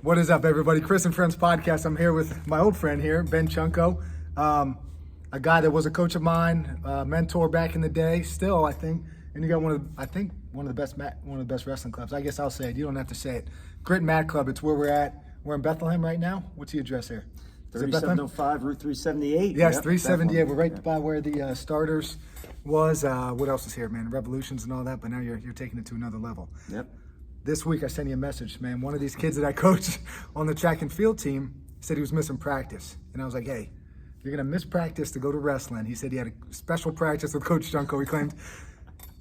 What is up, everybody? Chris and Friends podcast. I'm here with my old friend here, Ben Chunko, a guy that was a coach of mine, mentor back in the day. Still, I think, and you got one of the best wrestling clubs. I guess I'll say it. You don't have to say it. Grit Mat Club. It's where we're at. We're in Bethlehem right now. What's the address here? 3705 Route 378. Yes, 378. We're right by where the starters was. What else is here, man? Revolutions and all that. But now you're taking it to another level. Yep. This week I sent you a message, man. One of these kids that I coached on the track and field team said he was missing practice. And I was like, hey, you're going to miss practice to go to wrestling. He said he had a special practice with Coach Chunko, he claimed.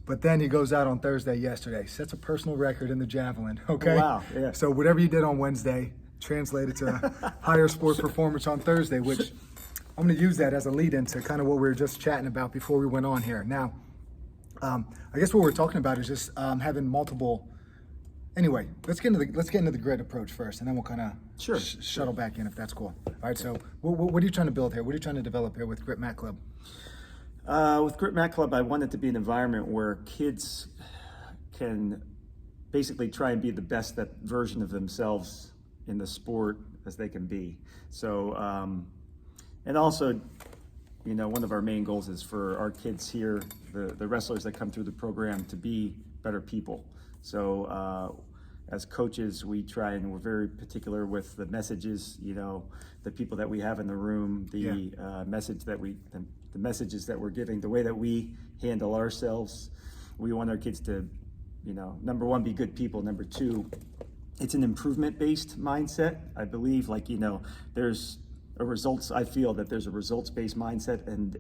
But then he goes out on Thursday yesterday, sets a personal record in the javelin, okay? Wow, yeah. So whatever you did on Wednesday translated to higher sport performance on Thursday, which I'm going to use that as a lead into kind of what we were just chatting about before we went on here. Now, I guess what we're talking about is just having multiple. Anyway, let's get into the grit approach first, and then we'll kind of shuttle back in if that's cool. All right. So, what are you trying to build here? What are you trying to develop here with Grit Mat Club? With Grit Mat Club, I want it to be an environment where kids can basically try and be the best that version of themselves in the sport as they can be. So, and also, you know, one of our main goals is for our kids here, the wrestlers that come through the program, to be better people. So as coaches, we try and we're very particular with the messages, you know, the people that we have in the room, the messages that we're giving, the way that we handle ourselves. We want our kids to, you know, number one, be good people. Number two, it's an improvement-based mindset. I believe, like, you know, I feel that there's a results-based mindset and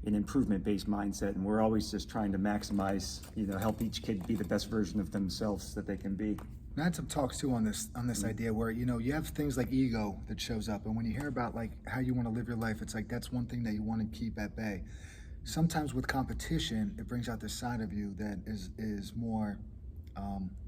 an improvement-based mindset, and we're always just trying to maximize, you know, help each kid be the best version of themselves that they can be. I had some talks too on this idea where, you know, you have things like ego that shows up, and when you hear about like how you want to live your life, it's like that's one thing that you want to keep at bay. Sometimes with competition, it brings out this side of you that is more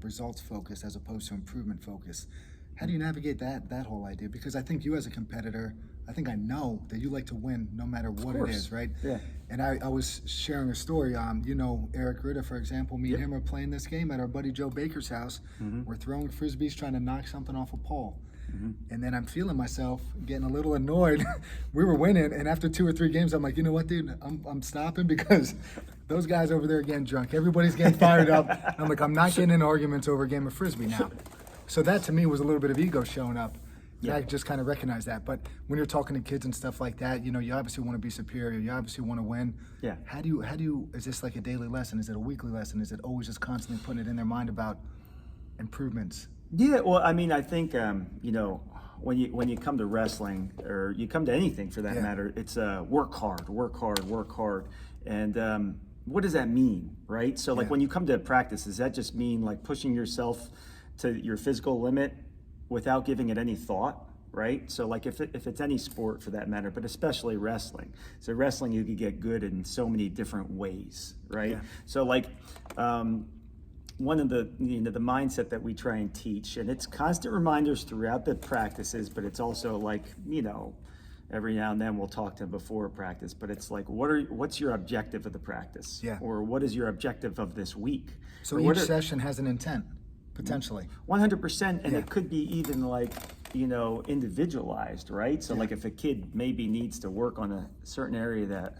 results focused as opposed to improvement focused. How do you navigate that whole idea? Because I think you as a competitor, I think I know that you like to win no matter what it is, right? Yeah. And I was sharing a story. You know, Eric Ritter, for example, me and him are playing this game at our buddy Joe Baker's house. Mm-hmm. We're throwing frisbees, trying to knock something off a pole. Mm-hmm. And then I'm feeling myself getting a little annoyed. We were winning, and after 2 or 3 games, I'm like, you know what, dude? I'm stopping because those guys over there are getting drunk. Everybody's getting fired up. I'm like, I'm not getting in arguments over a game of frisbee now. So that to me was a little bit of ego showing up. Yeah. I just kind of recognize that. But when you're talking to kids and stuff like that, you know, you obviously want to be superior. You obviously want to win. Yeah. How do you, is this like a daily lesson? Is it a weekly lesson? Is it always just constantly putting it in their mind about improvements? Yeah, well, I mean, I think, you know, when you come to wrestling, or you come to anything for that matter, it's work hard. And what does that mean, right? So like when you come to practice, does that just mean like pushing yourself to your physical limit without giving it any thought, right? So like if it's any sport for that matter, but especially wrestling. So wrestling, you could get good in so many different ways, right? Yeah. So like one of the, you know, the mindset that we try and teach, and it's constant reminders throughout the practices, but it's also like, you know, every now and then we'll talk to them before practice, but it's like, what's your objective of the practice? Yeah. Or what is your objective of this week? So each session has an intent. Potentially 100%, and it could be even like, you know, individualized, right? So like if a kid maybe needs to work on a certain area that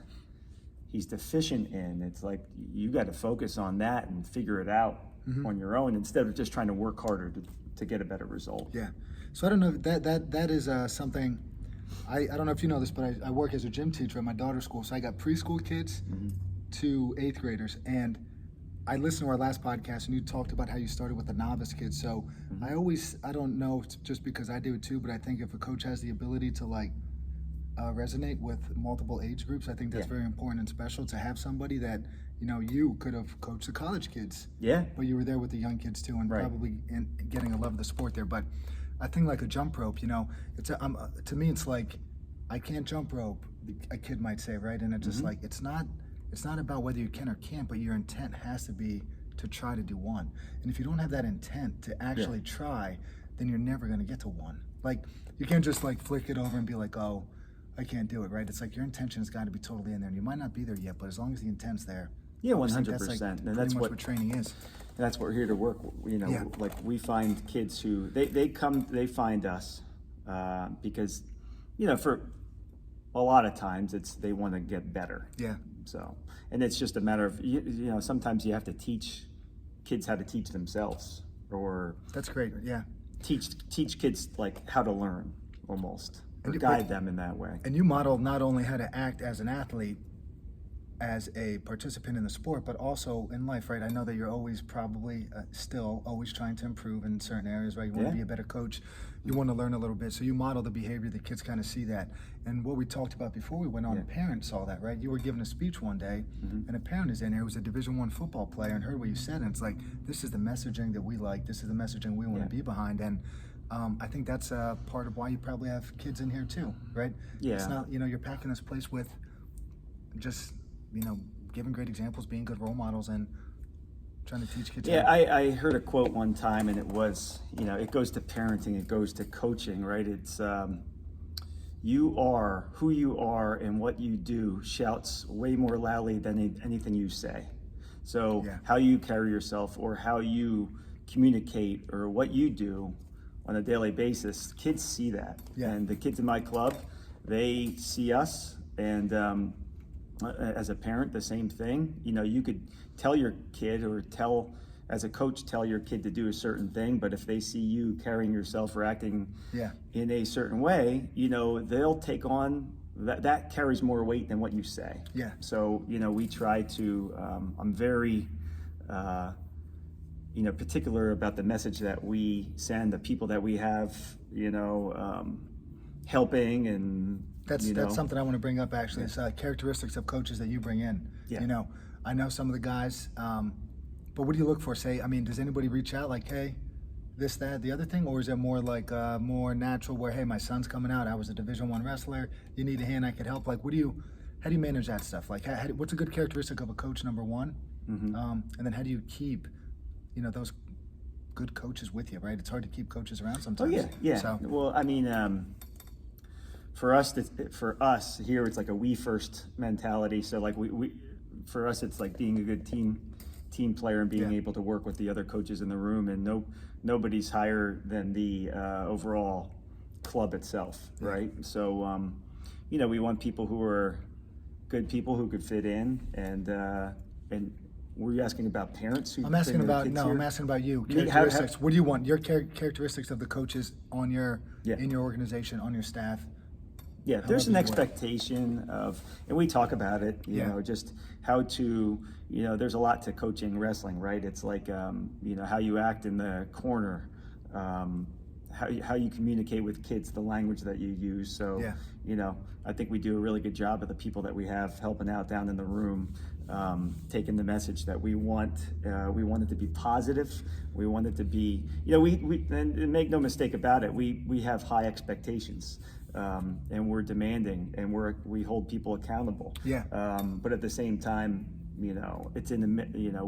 he's deficient in, it's like you got to focus on that and figure it out on your own instead of just trying to work harder to get a better result. Yeah. So I don't know, that is something, I don't know if you know this, but I work as a gym teacher at my daughter's school. So I got preschool kids to 8th graders, and I listened to our last podcast and you talked about how you started with the novice kids. So I don't know, just because I do it too, but I think if a coach has the ability to like resonate with multiple age groups, I think that's very important and special to have somebody that, you know, you could have coached the college kids. Yeah. But you were there with the young kids too, and probably getting a love of the sport there. But I think like a jump rope, you know, to me, it's like, I can't jump rope, a kid might say, right? And it's just like, it's not about whether you can or can't, but your intent has to be to try to do one. And if you don't have that intent to actually try, then you're never going to get to one. Like, you can't just like flick it over and be like, oh, I can't do it, right? It's like your intention's got to be totally in there, and you might not be there yet, but as long as the intent's there. Yeah, 100%. That's like pretty much what training is. that's what we're here to work. Yeah. Like we find kids who they find us because for a lot of times they want to get better. Yeah. So, and it's just a matter of sometimes you have to teach kids how to teach themselves, or That's great. Yeah. teach kids like how to learn almost, or And guide them in that way. And you model not only how to act as an athlete, as a participant in the sport, but also in life, right? I know that you're always probably still always trying to improve in certain areas, right? You want to be a better coach. You want to learn a little bit. So you model the behavior, the kids kind of see that. And what we talked about before we went on, a parent saw that, right? You were giving a speech one day, and a parent is in here who's a Division I football player and heard what you said, and it's like, this is the messaging that we like. This is the messaging we want to be behind. And I think that's part of why you probably have kids in here too, right? Yeah. It's not, you're packing this place with just, giving great examples, being good role models, and trying to teach kids. Yeah, I heard a quote one time, and it was, it goes to parenting, it goes to coaching, right? It's you are who you are, and what you do shouts way more loudly than anything you say. So how you carry yourself, or how you communicate, or what you do on a daily basis, kids see that. And the kids in my club, they see us, and as a parent, the same thing. You could tell your kid, or as a coach, tell your kid to do a certain thing, but if they see you carrying yourself or acting in a certain way, they'll take on that carries more weight than what you say. Yeah. So, we try to, I'm very, particular about the message that we send, the people that we have, helping, and that's something I want to bring up actually. It's characteristics of coaches that you bring in. I know some of the guys, but what do you look for? Does anybody reach out like, hey, this, that, the other thing, or is it more like more natural where, hey, my son's coming out, I was a Division I wrestler, you need a hand, I could help? Like, how do you manage that stuff? Like, what's a good characteristic of a coach, number one? And then how do you keep those good coaches with you, right? It's hard to keep coaches around sometimes. Oh yeah. So, well, for us here, it's like a we first mentality. So like we for us, it's like being a good team player and being able to work with the other coaches in the room, and nobody's higher than the overall club itself, right? So we want people who are good people who could fit in, and were you asking about parents? I'm asking about you. Characteristics. What do you want? Your characteristics of the coaches on in your organization, on your staff. Yeah, there's an expectation of, and we talk about it, just how to, there's a lot to coaching wrestling, right? It's like, how you act in the corner, how you communicate with kids, the language that you use. So, I think we do a really good job of the people that we have helping out down in the room, taking the message that we want it to be positive. We want it to be, and make no mistake about it, we have high expectations. And we're demanding, and we hold people accountable. But at the same time, it's in the,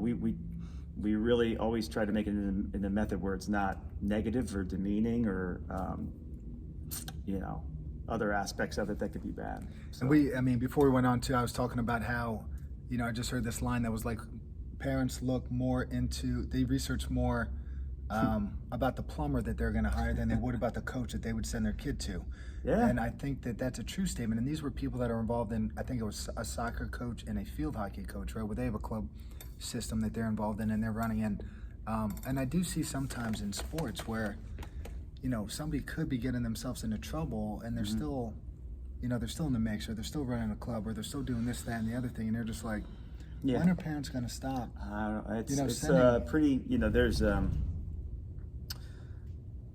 we really always try to make it in the method where it's not negative or demeaning or, other aspects of it that could be bad. So. And before we went on to, I was talking about how, I just heard this line that was like, parents look more they research more about the plumber that they're going to hire than they would about the coach that they would send their kid to. And I think that that's a true statement. And these were people that are involved in, I think it was a soccer coach and a field hockey coach, right? Where they have a club system that they're involved in and they're running in. And I do see sometimes in sports where, somebody could be getting themselves into trouble and they're still, they're still in the mix, or they're still running a club, or they're still doing this, that, and the other thing. And they're just like, when are parents going to stop? It's pretty, there's, and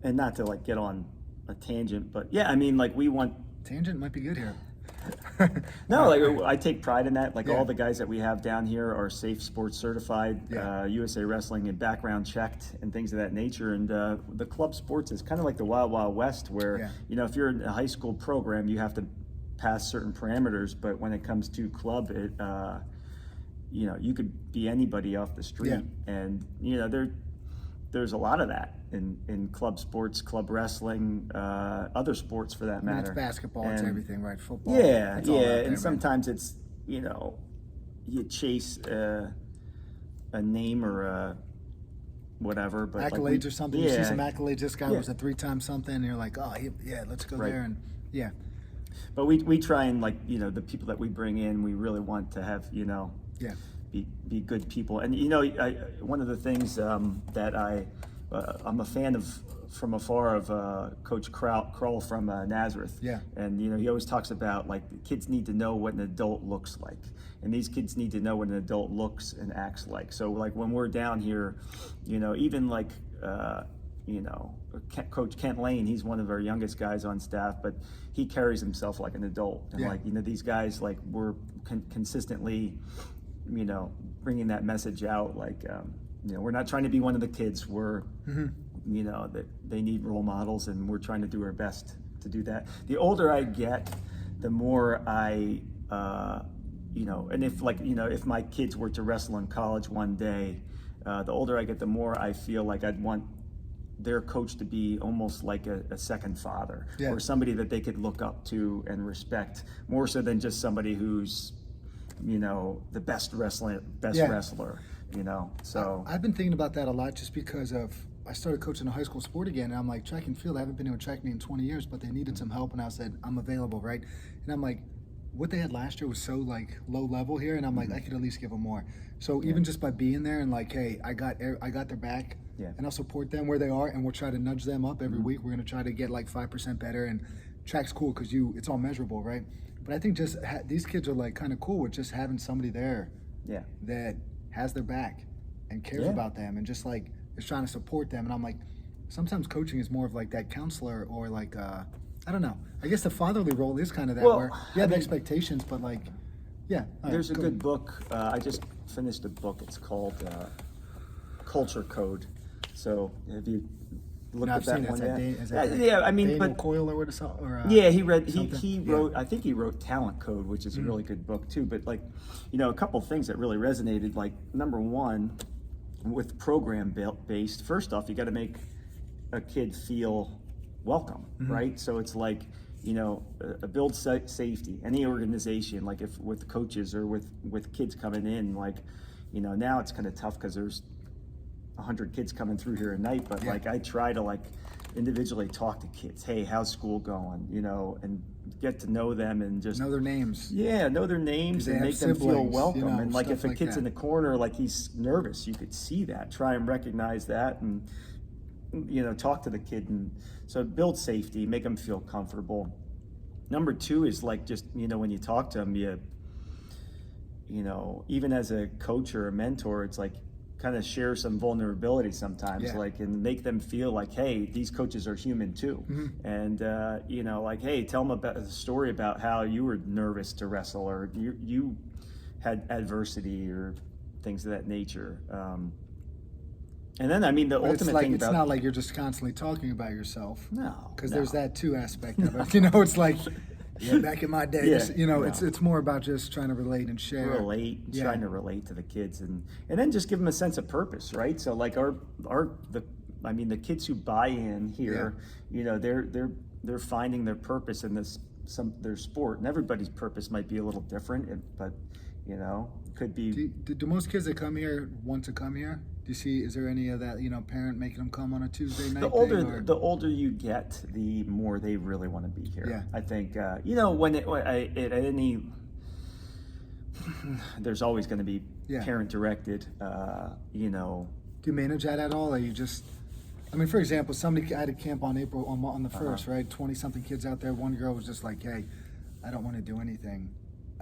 not to like get on a tangent, but we want. Tangent might be good here. No, I take pride in that. All the guys that we have down here are Safe Sports certified, USA Wrestling and background checked and things of that nature. And the club sports is kind of like the Wild Wild West where, if you're in a high school program, you have to pass certain parameters. But when it comes to club, you could be anybody off the street. And, there's a lot of that in club sports, club wrestling, other sports for that matter. It's basketball, it's everything, right? Football. And sometimes it's, you chase a name or whatever, but accolades or something. You see some yeah, accolades. This guy Yeah. was a 3-time something, and you're like, oh, yeah, let's go Right. there. And yeah, but we try and, like, the people that we bring in, we really want to have, yeah, be good people. And one of the things that I'm a fan of from afar of Coach Krull from Nazareth. Yeah. And he always talks about, like, kids need to know what an adult looks like, and these kids need to know what an adult looks and acts like. So, like, when we're down here, even like Coach Kent Lane, he's one of our youngest guys on staff, but he carries himself like an adult. And Yeah. like, these guys, like, we're consistently, bringing that message out. Like, we're not trying to be one of the kids. We're, that they need role models, and we're trying to do our best to do that. The older I get, the more I, and if my kids were to wrestle in college one day, the older I get, the more I feel like I'd want their coach to be almost like a second father, Yeah. or somebody that they could look up to and respect, more so than just somebody who's, the best wrestler, Yeah. So I've been thinking about that a lot, just because I started coaching a high school sport again, and I'm like, track and field, I haven't been able to track me in 20 years, but they needed some help, and I said, I'm available, right? And I'm like, what they had last year was so, like, low level here, and I'm like, I could at least give them more. So even just by being there and, like, hey, I got their back, Yeah. and I'll support them where they are, and we'll try to nudge them up every week. We're going to try to get like 5% better, and track's cool because it's all measurable, right? But I think just these kids are, like, kind of cool with just having somebody there yeah. that has their back and cares Yeah. about them, and just, like, is trying to support them. And I'm like, sometimes coaching is more of like that counselor, or like I don't know. I guess the fatherly role is kind of that, Well, where you have I mean, expectations, but, like, yeah. all right, There's a go good ahead. book. I just finished a book. It's called Culture Code. So have you looked No, at I've that seen it. one? Is that Yeah. Dan- is that Yeah. I mean, Daniel but Coyle or what is or yeah, he something? wrote. I think he wrote Talent Code, which is a really good book too. But, like, a couple things that really resonated. Like, number one, with program based, first off, you got to make a kid feel welcome, right? So it's like, build safety. Any organization, like, if with coaches or with kids coming in, like, now it's kind of tough because there's 100 kids coming through here a night, but Yeah. like, I try to, like, individually talk to kids. Hey, how's school going? And get to know them, and just know their names. know their names, They and have make them feel siblings, welcome. And, like, stuff if a like kid's that. in the corner, like, he's nervous, you could see that. Try and recognize that, and talk to the kid. And so build safety, make them feel comfortable. Number two is, like, just when you talk to them, even as a coach or a mentor, it's like, kind of share some vulnerability sometimes, Yeah. like, and make them feel like, hey, these coaches are human too. And like, hey, tell them about a story about how you were nervous to wrestle, or you had adversity, or things of that nature. And then, I mean, the But ultimate it's like, thing it's about not like you're just constantly talking about yourself. no, Because no. there's that too aspect of it. It's like, yeah, back in my day, Yeah, this, no. it's more about just trying to relate and share. Yeah. Trying to relate to the kids, and then just give them a sense of purpose, right? So, like, the kids who buy in here, they're finding their purpose in their sport, and everybody's purpose might be a little different, but could be. Do most kids that come here want to come here? Do you see? Is there any of that? Parent making them come on a Tuesday night? The older you get, the more they really want to be here. Yeah. I think at any, there's always going to be Yeah. parent directed. Do you manage that at all? Or you just? I mean, for example, somebody I had a camp on the 1st, right? 20-something kids out there. One girl was just like, "Hey, I don't want to do anything,"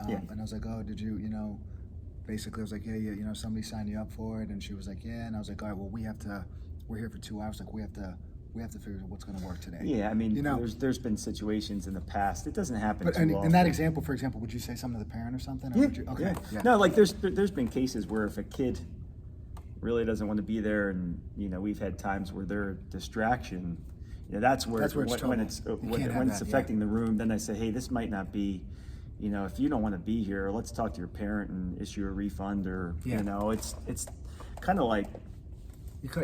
Yeah. and I was like, "Oh, did you? Basically, I was like, yeah, somebody signed you up for it," and she was like, "Yeah," and I was like, "All right, well, we're here for 2 hours. Like, we have to figure out what's going to work today." Yeah, I mean, there's been situations in the past. It doesn't happen But too in often. that example, for example, would you say something to the parent or something? Or Yeah, would you, okay. Yeah. No, like, there's been cases where if a kid really doesn't want to be there, and we've had times where they're a distraction. That's where it's when trouble. it's You when can't have it's that, affecting the room. Then I say, hey, this might not be. If you don't want to be here, let's talk to your parent and issue a refund, or Yeah. it's kind of like.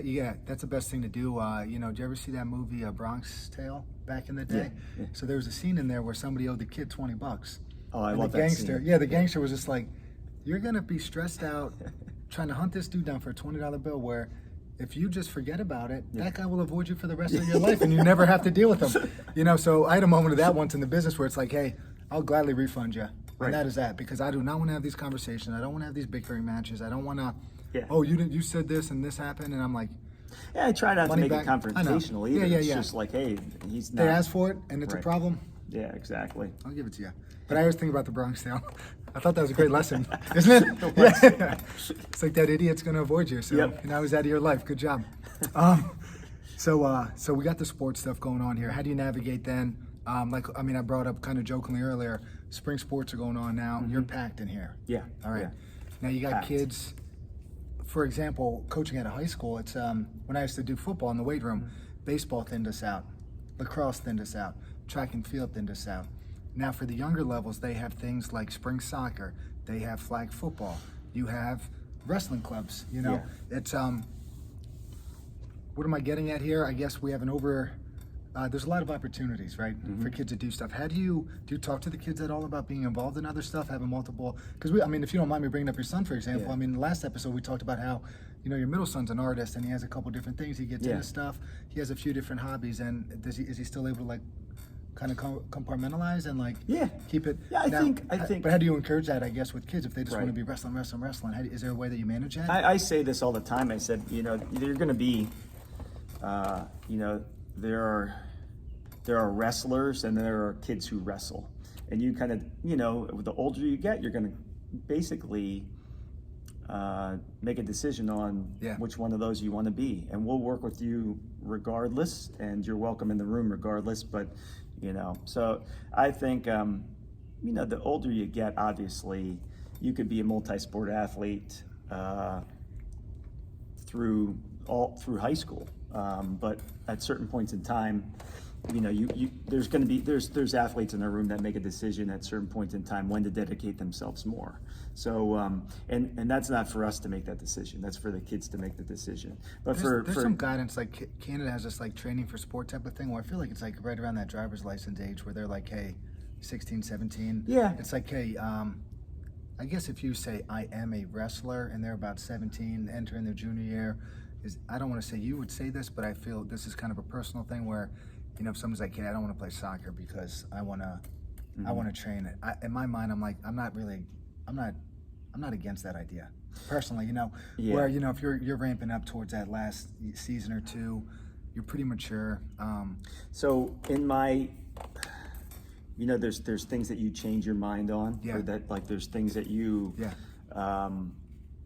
Yeah, that's the best thing to do. Did you ever see that movie Bronx Tale back in the day? Yeah. So there was a scene in there where somebody owed the kid $20. Oh, I and love the that gangster. scene. Yeah, the gangster was just like, "You're gonna be stressed out trying to hunt this dude down for a $20 bill. Where if you just forget about it, that guy will avoid you for the rest of your life, and you never have to deal with him. So I had a moment of that once in the business where it's like, hey, I'll gladly refund you. Right. And that is that, because I do not want to have these conversations. I don't want to have these bickering matches. I don't want to, Yeah. oh, you said this and this happened, and I'm like, Yeah, I try not to money make back. it confrontational either. Yeah. It's just like, hey, he's not. they asked for it, and it's a Right. problem. Yeah, exactly. I'll give it to you. But I always think about the Bronx now. I thought that was a great lesson, isn't it? Yeah. It's like that idiot's going to avoid you. So Yep. now he's out of your life. Good job. So we got the sports stuff going on here. How do you navigate then? I brought up kind of jokingly earlier, spring sports are going on now. You're packed in here. Yeah. All right. Yeah. Now you got Packed. kids. For example, coaching at a high school, it's when I used to do football in the weight room, baseball thinned us out, lacrosse thinned us out, track and field thinned us out. Now for the younger levels, they have things like spring soccer, they have flag football, you have wrestling clubs. Yeah. It's what am I getting at here? I guess we have there's a lot of opportunities, right, for kids to do stuff. How do you talk to the kids at all about being involved in other stuff, having multiple? Because if you don't mind me bringing up your son, for example, Yeah. in the last episode we talked about how, your middle son's an artist and he has a couple different things. He gets Yeah. into stuff. He has a few different hobbies, and is he still able to kind of compartmentalize and Yeah. keep it? Yeah, I think. But how do you encourage that? I guess with kids, if they just want to Right. be wrestling. Is there a way that you manage that? I say this all the time. I said, you're going to be, there are wrestlers and there are kids who wrestle, and you kind of, the older you get, you're going to basically make a decision on which one of those you want to be, and we'll work with you regardless, and you're welcome in the room regardless. But so I think the older you get, obviously you could be a multi-sport athlete through high school, but at certain points in time, there's going to be there's athletes in the room that make a decision at certain points in time when to dedicate themselves more. So and that's not for us to make that decision. That's for the kids to make the decision. But there's some guidance, like Canada has this training for sport type of thing where I feel like it's right around that driver's license age where they're like, hey, 16, 17. Yeah. It's like, hey, I guess if you say I am a wrestler and they're about 17, entering their junior year, I don't want to say you would say this, but I feel this is kind of a personal thing where, if someone's like, hey, I don't want to play soccer because I want to train it. In my mind, I'm like, I'm not against that idea personally. Where if you're ramping up towards that last season or two, you're pretty mature. So in my, there's things that you change your mind on, or that there's things that you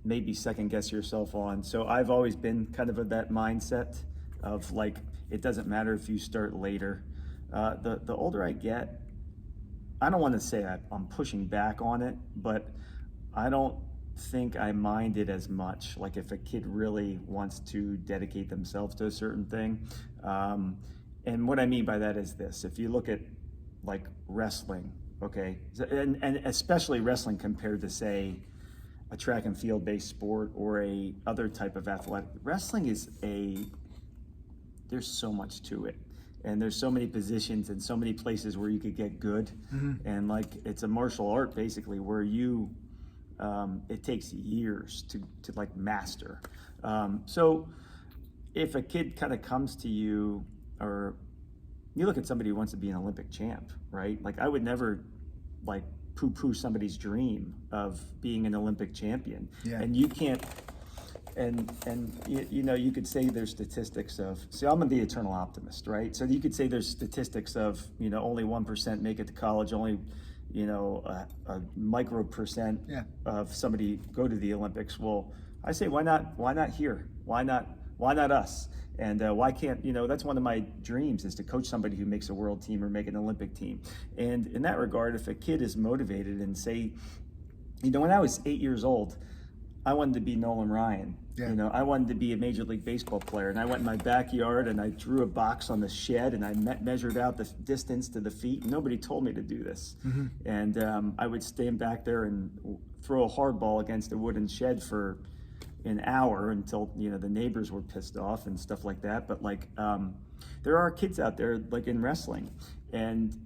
maybe second guess yourself on. So I've always been kind of that mindset of it doesn't matter if you start later. The older I get, I don't want to say I'm pushing back on it, but I don't think I mind it as much. Like if a kid really wants to dedicate themselves to a certain thing. And what I mean by that is this: if you look at wrestling, okay, and especially wrestling compared to, say, a track and field based sport or a other type of athletic, wrestling is there's so much to it, and there's so many positions and so many places where you could get good, and it's a martial art basically where you it takes years to master. So if a kid kind of comes to you, or you look at somebody who wants to be an Olympic champ, right? I would never poo-poo somebody's dream of being an Olympic champion. And you can't, and you could say there's statistics of, see, I'm the eternal optimist, right? So you could say there's statistics of, only 1% make it to college, only, a micro percent of somebody go to the Olympics. Well, I say, why not here? Why not us? And why can't, that's one of my dreams, is to coach somebody who makes a world team or make an Olympic team. And in that regard, if a kid is motivated and say, when I was 8 years old, I wanted to be Nolan Ryan. I wanted to be a Major League Baseball player. And I went in my backyard and I drew a box on the shed and I measured out the distance to the feet. And nobody told me to do this. And I would stand back there and throw a hard ball against a wooden shed for an hour until the neighbors were pissed off and stuff like that. But there are kids out there in wrestling, and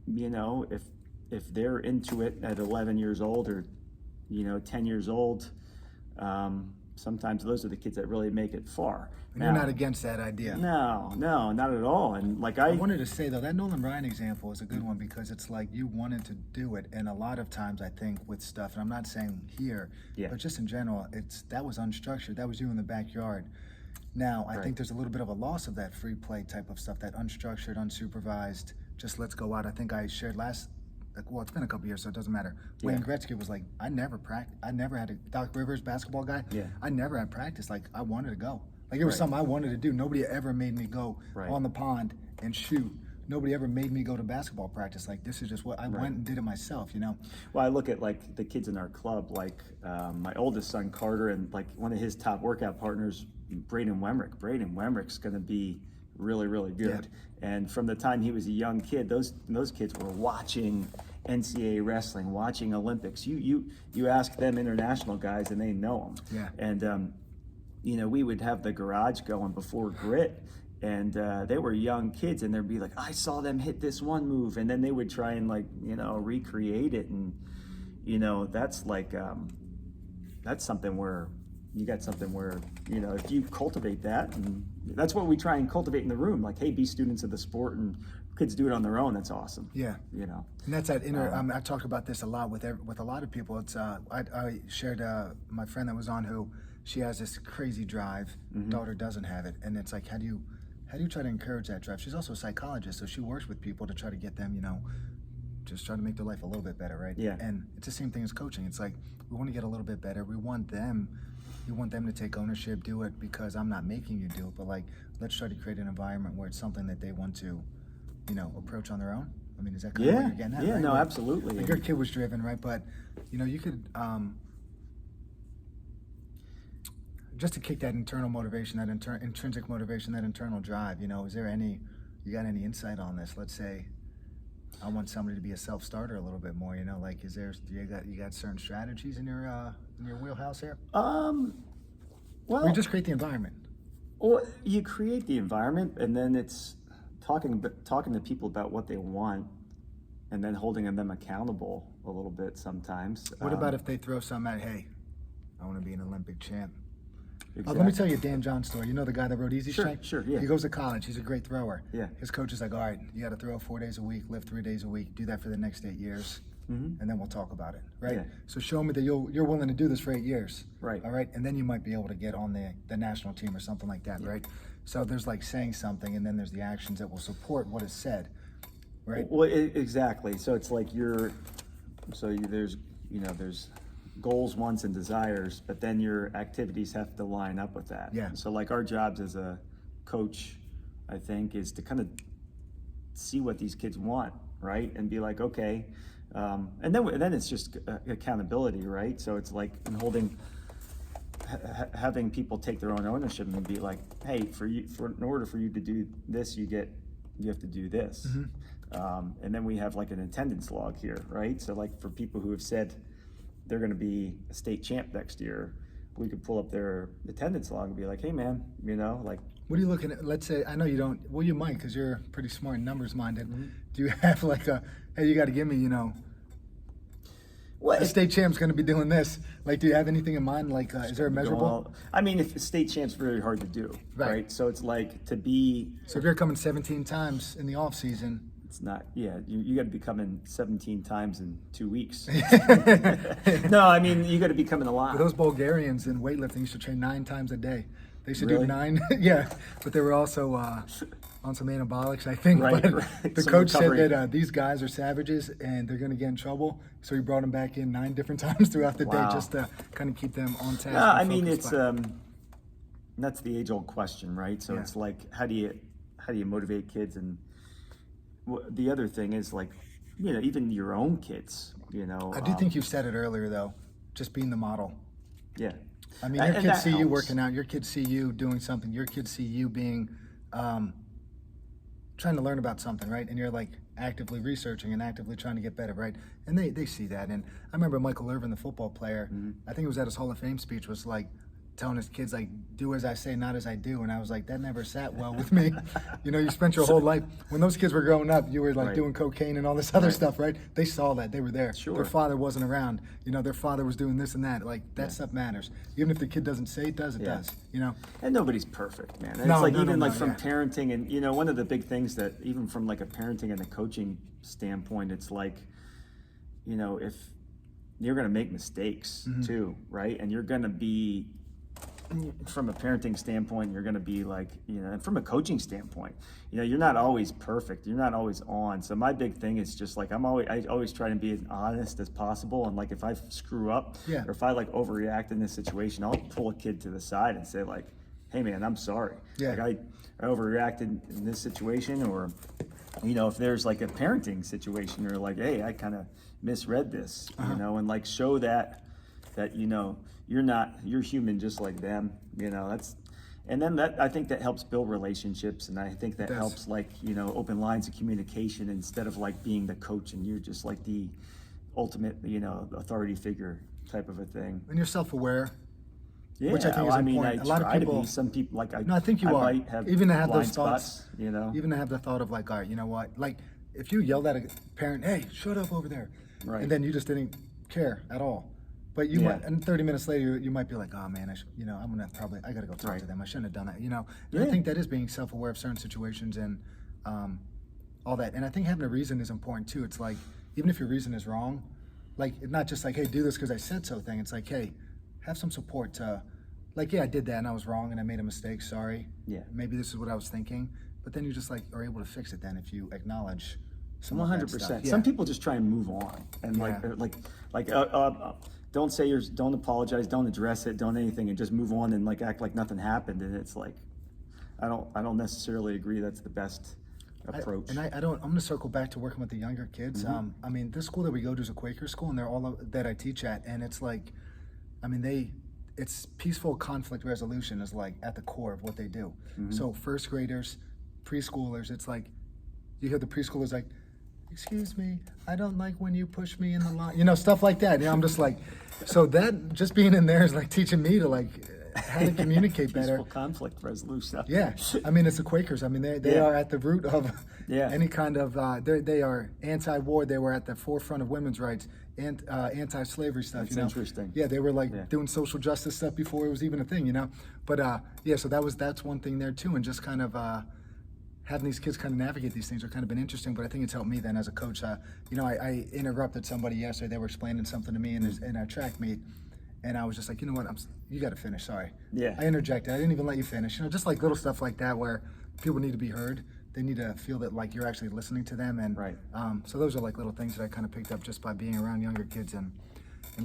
if they're into it at 11 years old or 10 years old, sometimes those are the kids that really make it far. And you're not against that idea. No, not at all. And like I wanted to say though, that Nolan Ryan example is a good one because it's like you wanted to do it, and a lot of times I think with stuff, and I'm not saying here, but just in general, that was unstructured. That was you in the backyard. Now I think there's a little bit of a loss of that free play type of stuff, that unstructured, unsupervised. Just let's go out. I think I shared it's been a couple years, so it doesn't matter. Wayne Gretzky was like, I never had a Doc Rivers basketball guy. I never had practice. Like I wanted to go. Like it was something I wanted to do. Nobody ever made me go on the pond and shoot. Nobody ever made me go to basketball practice. Like this is just what I went and did it myself, you know? Well, I look at like the kids in our club, like my oldest son Carter, and like one of his top workout partners, Braden Wemrick. Braden Wemrick's going to be really, really good. And from the time he was a young kid, those kids were watching NCAA wrestling, watching Olympics. You ask them international guys, and they know them. And you know, we would have the garage going before Grit, and they were young kids, and they'd be like, I saw them hit this one move, and then they would try and like, you know, recreate it. And you know, that's like that's something where you got something where, you know, if you cultivate that, and that's what we try and cultivate in the room, like, hey, be students of the sport, and kids do it on their own. That's awesome. You know, and that's that inner. I talk about this a lot with a lot of people. It's I shared my friend that was on, who she has this crazy drive. Daughter doesn't have it, and it's like, how do you try to encourage that drive? She's also a psychologist, so she works with people to try to get them, you know, just try to make their life a little bit better, right? And it's the same thing as coaching. It's like, we want to get a little bit better. We want them to take ownership, do it because I'm not making you do it, but like, let's try to create an environment where it's something that they want to, you know, approach on their own. I mean, is that kind of what you're getting at? Yeah, right? No, absolutely. Like your kid was driven, right? But, you know, you could, just to kick that internal motivation, that intrinsic motivation, that internal drive, you know, you got any insight on this? Let's say I want somebody to be a self-starter a little bit more, you know, like, you got certain strategies in your wheelhouse here? Well, or you just create the environment. Well, you create the environment, and then it's talking to people about what they want, and then holding them accountable a little bit sometimes. What about if they throw something at, hey, I want to be an Olympic champ? Exactly. Let me tell you a Dan John story. You know the guy that wrote Easy Strength? Sure, He goes to college. He's a great thrower. Yeah. His coach is like, all right, you got to throw 4 days a week, lift 3 days a week, do that for the next 8 years, and then we'll talk about it, right? Yeah. So show me that you're willing to do this for 8 years. Right. All right? And then you might be able to get on the national team or something like that, right? So there's like saying something, and then there's the actions that will support what is said, right? Well, exactly. So it's like there's goals, wants, and desires, but then your activities have to line up with that. So like our jobs as a coach, I think, is to kind of see what these kids want, right? And be like, okay, and then it's just accountability, right? So it's like having people take their own ownership and be like, hey, in order for you to do this, you have to do this. And then we have like an attendance log here, right? So like for people who have said they're going to be a state champ next year, we could pull up their attendance log and be like, hey man, you know, like, what are you looking at? Let's say, I know you don't, well, you might, because you're pretty smart and numbers minded. Do you have like hey, you got to give me, you know, the state champ's going to be doing this. Like, do you have anything in mind? Like, is there a measurable? I mean, if state champ's very hard to do, right? So it's like to be. So if you're coming 17 times in the off season. It's not, you got to be coming 17 times in 2 weeks. No, I mean, you got to be coming a lot. But those Bulgarians in weightlifting used to train 9 times a day. They used to do Really? 9, but they were also on some anabolics, I think. Right, but right. the Some coach recovery. said that these guys are savages and they're going to get in trouble. So he brought them back in 9 different times throughout the day just to kind of keep them on task. No, I mean, it's that's the age-old question, right? So it's like, how do you motivate kids? And the other thing is, like, you know, even your own kids, you know. I do think you said it earlier, though, just being the model. Yeah. I mean, your kids see you working out. Your kids see you doing something. Your kids see you being, trying to learn about something, right? And you're like actively researching and actively trying to get better, right? And they see that. And I remember Michael Irvin, the football player, I think it was at his Hall of Fame speech, was like, telling his kids like, do as I say, not as I do. And I was like, that never sat well with me. You know, you spent your whole life, when those kids were growing up, you were like doing cocaine and all this other stuff, right? They saw that, they were there. Sure. Their father wasn't around. You know, their father was doing this and that. Like that stuff matters. Even if the kid doesn't say it does, it does, you know? And nobody's perfect, man. And No, it's like no, even no, like no, from yeah. parenting, and you know, one of the big things that even from like a parenting and a coaching standpoint, it's like, you know, if you're going to make mistakes too, right? And you're going to be, from a parenting standpoint, you're going to be like, you know, and from a coaching standpoint, you know, you're not always perfect. You're not always on. So my big thing is just like, I always try to be as honest as possible. And like, if I screw up or if I like overreact in this situation, I'll pull a kid to the side and say like, hey man, I'm sorry. Like I overreacted in this situation, or, you know, if there's like a parenting situation, or like, hey, I kind of misread this, you know, and like show that, you know, you're human just like them, you know, and then that, I think that helps build relationships. And I think that helps like, you know, open lines of communication instead of like being the coach and you're just like the ultimate, you know, authority figure type of a thing. And you're self-aware. Yeah, which I think is I mean, important. I A lot of try people, to be. Some people like no, I think you are. might have even to have blind those thoughts, spots, you know. Even to have the thought of like, all right, you know what? Like, if you yelled at a parent, "Hey, shut up over there," and then you just didn't care at all, but you might, and 30 minutes later, you might be like, "Oh man, you know, I gotta go talk to them. I shouldn't have done that." You know, and I think that is being self-aware of certain situations and all that. And I think having a reason is important too. It's like, even if your reason is wrong, like it's not just like, "Hey, do this because I said so" thing. It's like, "Hey, have some support to." Like, yeah, I did that and I was wrong and I made a mistake, sorry. Yeah. Maybe this is what I was thinking. But then you just like are able to fix it then if you acknowledge some 100%. Yeah. Some people just try and move on and don't apologize, don't address it, don't anything, and just move on and like act like nothing happened. And it's like, I don't necessarily agree that's the best approach. I'm going to circle back to working with the younger kids. I mean, this school that we go to is a Quaker school and they're all that I teach at. And it's like, I mean, it's peaceful conflict resolution is like at the core of what they do. So first graders, preschoolers, it's like you hear the preschoolers like, "Excuse me, I don't like when you push me in the line," you know, stuff like that. You know, I'm just like, so that just being in there is like teaching me to like how to communicate better. Peaceful conflict resolution. Yeah, I mean, it's the Quakers. I mean, they are at the root of any kind of. They are anti-war. They were at the forefront of women's rights and anti-slavery stuff. That's you know? interesting. Yeah, they were like doing social justice stuff before it was even a thing. You know, but so that's one thing there too, and just kind of having these kids kind of navigate these things are kind of been interesting. But I think it's helped me then as a coach. You know, I interrupted somebody yesterday. They were explaining something to me in a track meet. And I was just like, you know what, you got to finish, sorry. Yeah. I interjected. I didn't even let you finish. You know, just like little stuff like that where people need to be heard. They need to feel that like you're actually listening to them. And so those are like little things that I kind of picked up just by being around younger kids and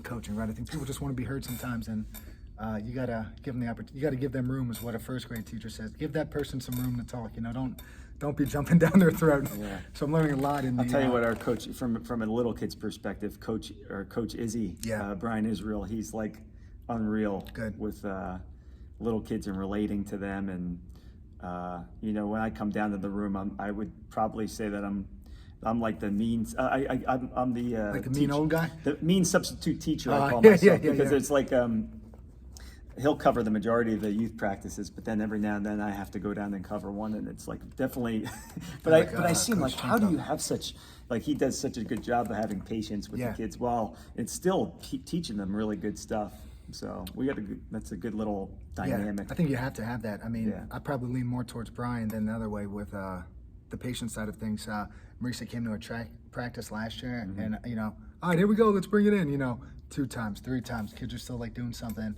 coaching, right? I think people just want to be heard sometimes, and you got to give them the opportunity. You got to give them room, is what a first grade teacher says. Give that person some room to talk, you know, don't be jumping down their throat. Yeah. So I'm learning a lot I'll tell you what, our coach, from a little kid's perspective, Coach Izzy, Brian Israel, he's like unreal with little kids and relating to them. And you know, when I come down to the room, I would probably say that I'm like the mean. I'm the like the mean old guy, the mean substitute teacher. I call myself because it's like he'll cover the majority of the youth practices, but then every now and then I have to go down and cover one, and it's like definitely. but I see him like, how do you have such like he does such a good job of having patience with the kids while it's still teaching them really good stuff. So that's a good little dynamic. I think you have to have that. I mean, I probably lean more towards Brian than the other way with the patience side of things. Marisa came to a track practice last year, and you know, all right, here we go, let's bring it in. You know, 2 times, 3 times, kids are still like doing something.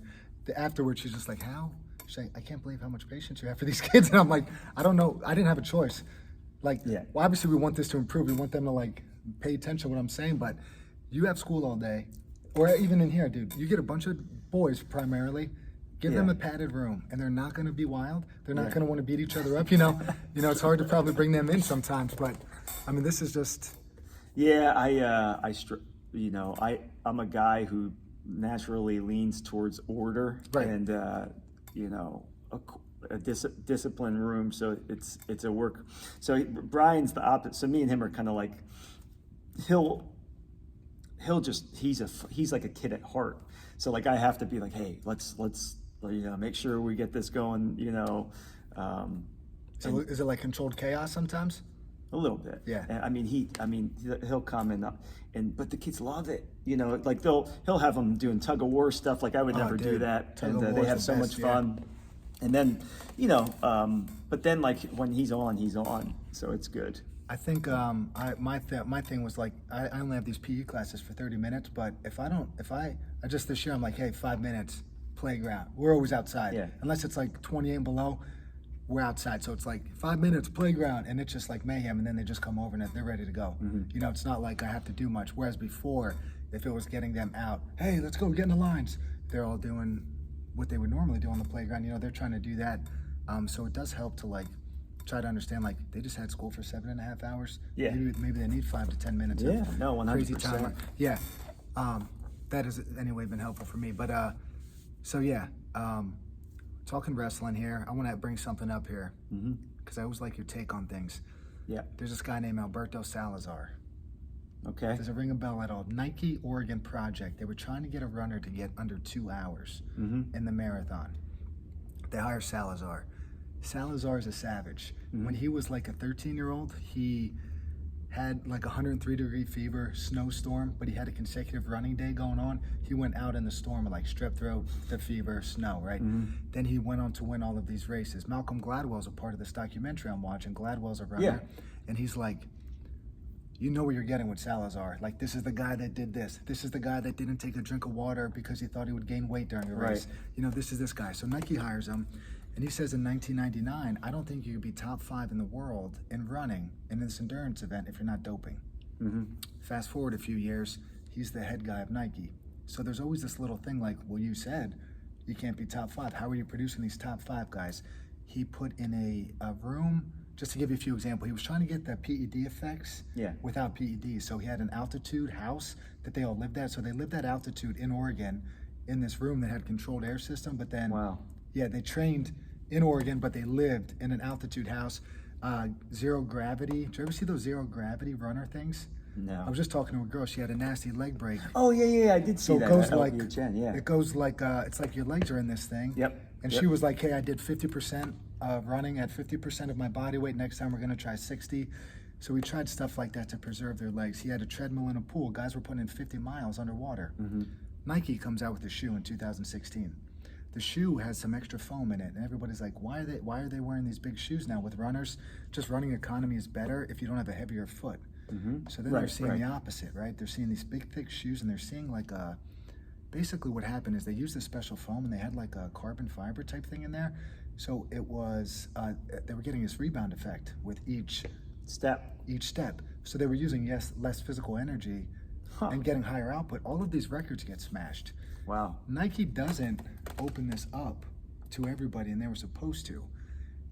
Afterwards, she's just like, how? She's like, I can't believe how much patience you have for these kids. And I'm like, I don't know. I didn't have a choice. Like, well, obviously we want this to improve. We want them to like pay attention to what I'm saying, but you have school all day, or even in here, dude, you get a bunch of boys primarily, give them a padded room, and they're not going to be wild. They're not going to want to beat each other up. You know, it's hard to probably bring them in sometimes, but I mean, this is just. Yeah, I'm a guy who naturally leans towards order and you know, a disciplined room. So it's a work. So Brian's the opposite. So me and him are kind of like, he's like a kid at heart. So like I have to be like, hey, let's make sure we get this going, um, So is it like controlled chaos sometimes? a little bit. Yeah. And he'll come but the kids love it. Like he'll have them doing tug of war stuff. Like I would never do dude, that. tug And of they war's have the so best, much fun. And then, but then like when he's on, he's on. So it's good. I think my thing was like I only have these PE classes for 30 minutes, but if I just this year I'm like, hey, 5 minutes playground. We're always outside. Yeah. Unless it's like 28 and below, we're outside. So it's like 5 minutes playground, and it's just like mayhem. And then they just come over and they're ready to go. Mm-hmm. It's not like I have to do much. Whereas before, if it was getting them out, hey, let's go get in the lines. They're all doing what they would normally do on the playground. They're trying to do that. So it does help to like try to understand, like, they just had school for 7.5 hours. Yeah. Maybe they need 5 to 10 minutes. Yeah, of no, 100%. crazy time. Yeah. That has anyway been helpful for me. But so yeah, talking wrestling here, I want to bring something up here because I always like your take on things. Yeah. There's this guy named Alberto Salazar. Okay. Does it ring a bell at all? Nike Oregon Project. They were trying to get a runner to get under 2 hours in the marathon. They hire Salazar. Salazar is a savage. When he was like a 13-year-old, he had like 103-degree fever, snowstorm, but he had a consecutive running day going on. He went out in the storm with like strep throat, the fever, snow, right? Then he went on to win all of these races. Malcolm Gladwell's a part of this documentary I'm watching. Gladwell's a runner, and he's like, you know what you're getting with Salazar. Like, this is the guy that did this. This is the guy that didn't take a drink of water because he thought he would gain weight during a race. This is this guy. So Nike hires him, and he says in 1999, I don't think you could be top 5 in the world in running in this endurance event if you're not doping. Fast forward a few years, he's the head guy of Nike. So there's always this little thing like, well, you said you can't be top 5. How are you producing these top 5 guys? He put in a room, just to give you a few examples, he was trying to get the PED effects without PEDs. So he had an altitude house that they all lived at. So they lived at altitude in Oregon in this room that had controlled air system. But then, they trained in Oregon, but they lived in an altitude house. Zero gravity. Did you ever see those zero gravity runner things? No. I was just talking to a girl. She had a nasty leg break. Oh, yeah, I did see So that. it goes at like LPHN, it goes like it's like your legs are in this thing. And she was like, hey, I did 50% running at 50% of my body weight. Next time we're going to try 60. So we tried stuff like that to preserve their legs. He had a treadmill in a pool. Guys were putting in 50 miles underwater. Nike comes out with a shoe in 2016. The shoe has some extra foam in it, and everybody's like, why are they wearing these big shoes now? With runners, just running economy is better if you don't have a heavier foot. So then they're seeing the opposite, right? They're seeing these big, thick shoes, and they're seeing like basically what happened is they used this special foam, and they had like a carbon fiber type thing in there. So it was, they were getting this rebound effect with each step. So they were using, less physical energy and getting higher output. All of these records get smashed. Wow. Nike doesn't open this up to everybody, and they were supposed to.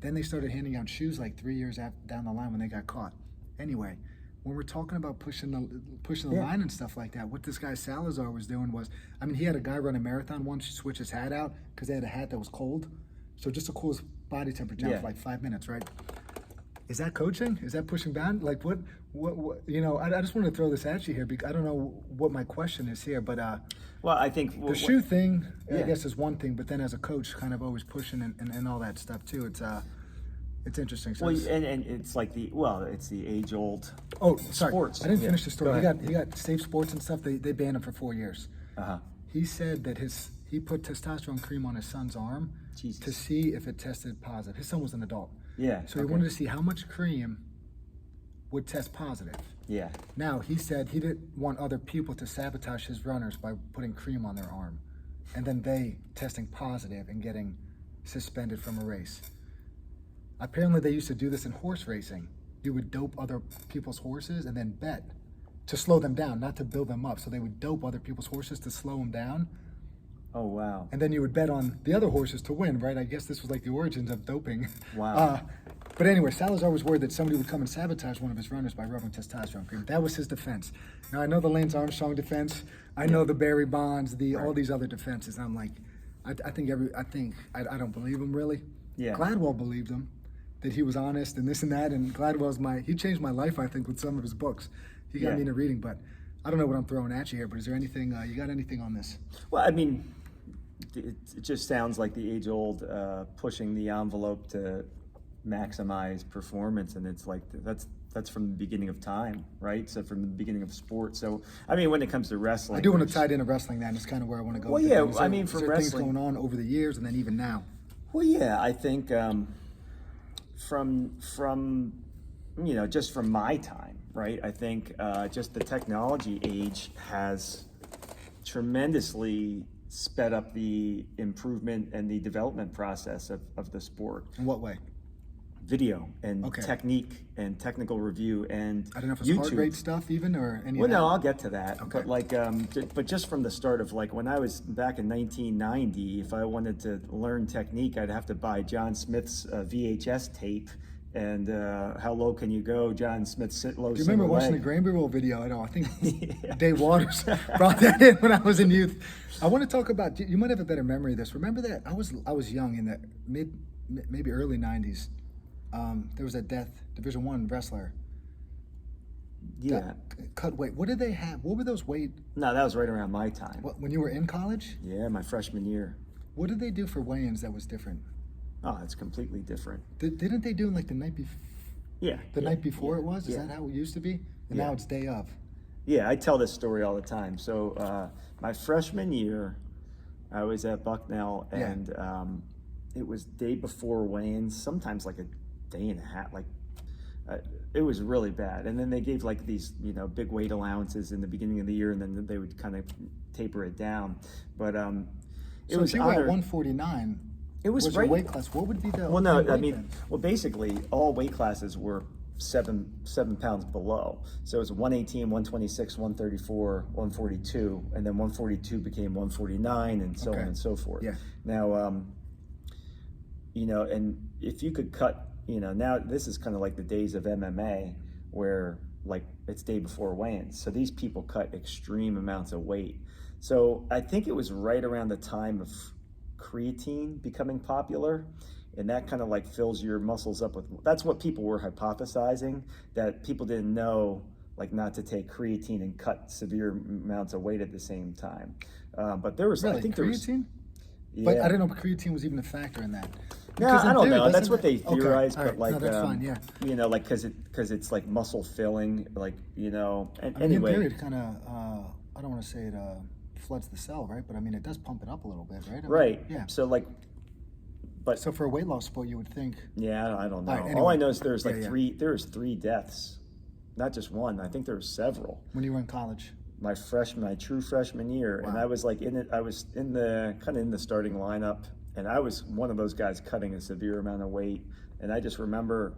Then they started handing out shoes like 3 years down the line when they got caught. Anyway, when we're talking about pushing the line and stuff like that, what this guy Salazar was doing was, he had a guy run a marathon once, switch his hat out because they had a hat that was cold. So just to cool his body temperature down for like 5 minutes, right? Is that coaching? Is that pushing down? Like what I just want to throw this at you here because I don't know what my question is here, but well, I think the shoe thing, I guess, is one thing, but then as a coach, kind of always pushing and all that stuff too. It's interesting. So and it's like it's the age-old. Oh, sorry, sports. I didn't finish the story. He got safe sports and stuff. They banned him for 4 years. He said that he put testosterone cream on his son's arm to see if it tested positive. His son was an adult. So he wanted to see how much cream would test positive. Now, he said he didn't want other people to sabotage his runners by putting cream on their arm and then they testing positive and getting suspended from a race. Apparently, they used to do this in horse racing. You would dope other people's horses and then bet to slow them down, not to build them up. So they would dope other people's horses to slow them down. Oh, wow. And then you would bet on the other horses to win, right? I guess this was like the origins of doping. Wow. But anyway, Salazar was worried that somebody would come and sabotage one of his runners by rubbing testosterone cream. That was his defense. Now, I know the Lance Armstrong defense. I know the Barry Bonds, all these other defenses. And I'm like, I don't believe him, really. Gladwell believed him, that he was honest and this and that. And Gladwell's he changed my life, I think, with some of his books. He got me into reading, but I don't know what I'm throwing at you here, but is there anything, you got anything on this? Well, it just sounds like the age-old pushing the envelope to maximize performance, and it's like that's from the beginning of time, right? So from the beginning of sport. So I mean, when it comes to wrestling, I do want to tie it into wrestling. Then it's kind of where I want to go. Well, with yeah, it. I mean, for there things wrestling, going on over the years, and then even now. Well, yeah, I think from just from my time, right? I think just the technology age has tremendously sped up the improvement and the development process of the sport. In what way? Video and technique and technical review and I don't know if it's YouTube. heart rate stuff even or any. Well, of that. no, I'll get to that. Okay. But like, but just from the start of like when I was back in 1990, if I wanted to learn technique, I'd have to buy John Smith's VHS tape. And how low can you go? John Smith's low. Do you remember watching leg. the Granby Roll video at all? I think Yeah. Dave Waters brought that in when I was in youth. I want to talk about. You might have a better memory of this. Remember that I was young in the maybe early '90s. There was a death Division I wrestler. Yeah. Cut weight. What did they have? What were those weight? No, that was right around my time. What, when you were in college? Yeah, my freshman year. What did they do for weigh-ins that was different? Oh, it's completely different. Didn't they do like the night before? Yeah. The night before yeah, it was? Is yeah. that how it used to be? And Yeah. now it's day of. Yeah, I tell this story all the time. So my freshman year, I was at Bucknell, and it was day before weigh-ins, sometimes like a day and a half. Like it was really bad. And then they gave like these, big weight allowances in the beginning of the year, and then they would kind of taper it down. But it So was if you were at either 149, it was your right. weight class? What would be the? Well, no, weight I mean, then? well, basically, all weight classes were seven pounds below. So it was 118, 126, 134, 142, and then 142 became 149, and so on and so forth. Yeah. Now, and if you could cut, now this is kind of like the days of MMA, where like it's day before weigh-ins. So these people cut extreme amounts of weight. So I think it was right around the time of creatine becoming popular, and that kind of like fills your muscles up with, that's what people were hypothesizing, that people didn't know like not to take creatine and cut severe amounts of weight at the same time. But there was, Really? I think creatine? there was, yeah. But I didn't know creatine was even a factor in that. No, Because in I don't theory, know. That's doesn't what they it- okay, theorized, all but right, like, no, that's fine, yeah. like because it's like muscle filling, like And I mean, anyway, in theory, it kind of, I don't want to say it floods the cell, right? But I mean, it does pump it up a little bit, right? I mean, right. Yeah. So like, but So for a weight loss sport, you would think. yeah, I don't know. All right, All I anyway. know is there's like Yeah, yeah. there was 3 deaths, not just one. I think there were several. When you were in college. My true freshman year, and Wow. I was like I was in the starting lineup, and I was one of those guys cutting a severe amount of weight. And I just remember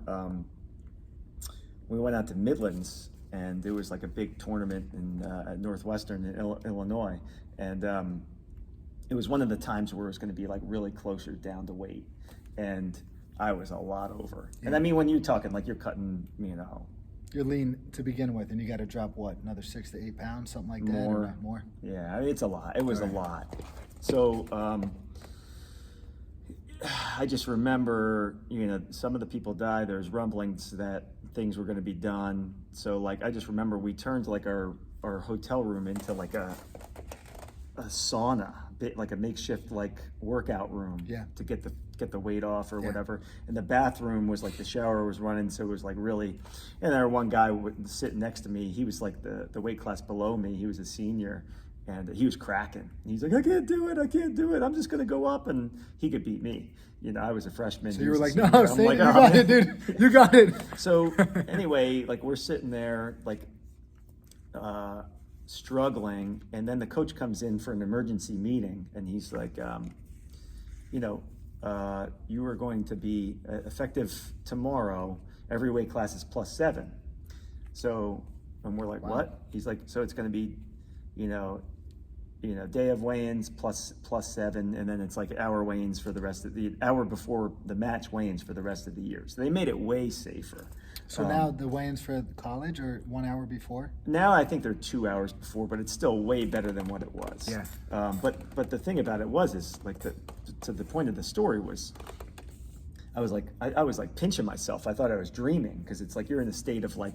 we went out to Midlands, and there was like a big tournament at Northwestern in Illinois, and it was one of the times where it was going to be like really closer down to weight, and I was a lot over. Yeah. And I mean, when you're talking like you're cutting, You're lean to begin with, and you got to drop what, another 6 to 8 pounds, something like that, or More. not more. Yeah, I mean, it's a lot. It was All right. a lot. So I just remember, some of the people died. There's rumblings that things were going to be done. So like, I just remember we turned like our hotel room into like a sauna, like a makeshift like workout room. Yeah. To get the weight off or Yeah. whatever. And the bathroom was like the shower was running, so it was like really. And there one guy sitting next to me. He was like the weight class below me. He was a senior, and he was cracking. He's like, I can't do it. I'm just gonna go up, and he could beat me. I was a freshman. So he you were was a like, senior. no, I'm stay, like, you "Oh, got man." it, dude. You got it. So anyway, like we're sitting there, like struggling, and then the coach comes in for an emergency meeting, and he's like, you are going to be effective tomorrow. Every weight class is +7. So, and we're like, Wow. what? He's like, so it's going to be, day of weigh-ins +7, and then it's like hour weigh-ins for the rest of the hour before the match weigh-ins for the rest of the year. So they made it way safer. So now the weigh-ins for college are 1 hour before? Now I think they're 2 hours before, but it's still way better than what it was. Yeah. But the thing about it is like to the point of the story was, I was like pinching myself. I thought I was dreaming, because it's like you're in a state of like,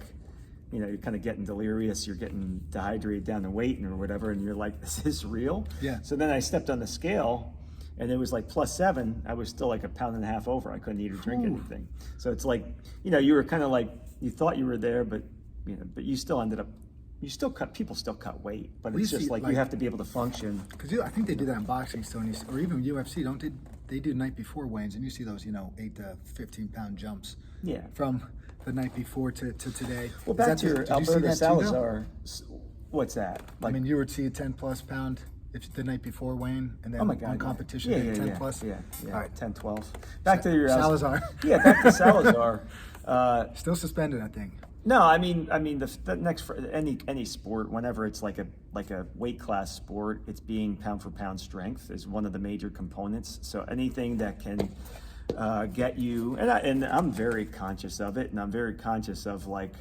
you're kind of getting delirious, you're getting dehydrated down to weight or whatever, and you're like, is this real? Yeah. So then I stepped on the scale, and it was like +7, I was still like a pound and a half over. I couldn't eat or drink anything. So it's like, you were kind of like, you thought you were there, but but you still ended up, people still cut weight, but it's just like you have to be able to function. Because I think they do that in boxing still, or even UFC, don't they do night before weigh-ins, and you see those 8 to 15 pound jumps from the night before to today. Well, back to your Alberto Salazar, what's that? Like, I mean, you would see a 10 plus pound if the night before weighing, and then on competition day, 10 plus. Yeah. All right. 10, 12. Back to your Salazar. Back to Salazar. Still suspended, I think. No, I mean, the next for any sport, whenever it's like a weight class sport, it's being pound for pound strength is one of the major components. So anything that can get you, and I'm very conscious of it, and I'm very conscious of like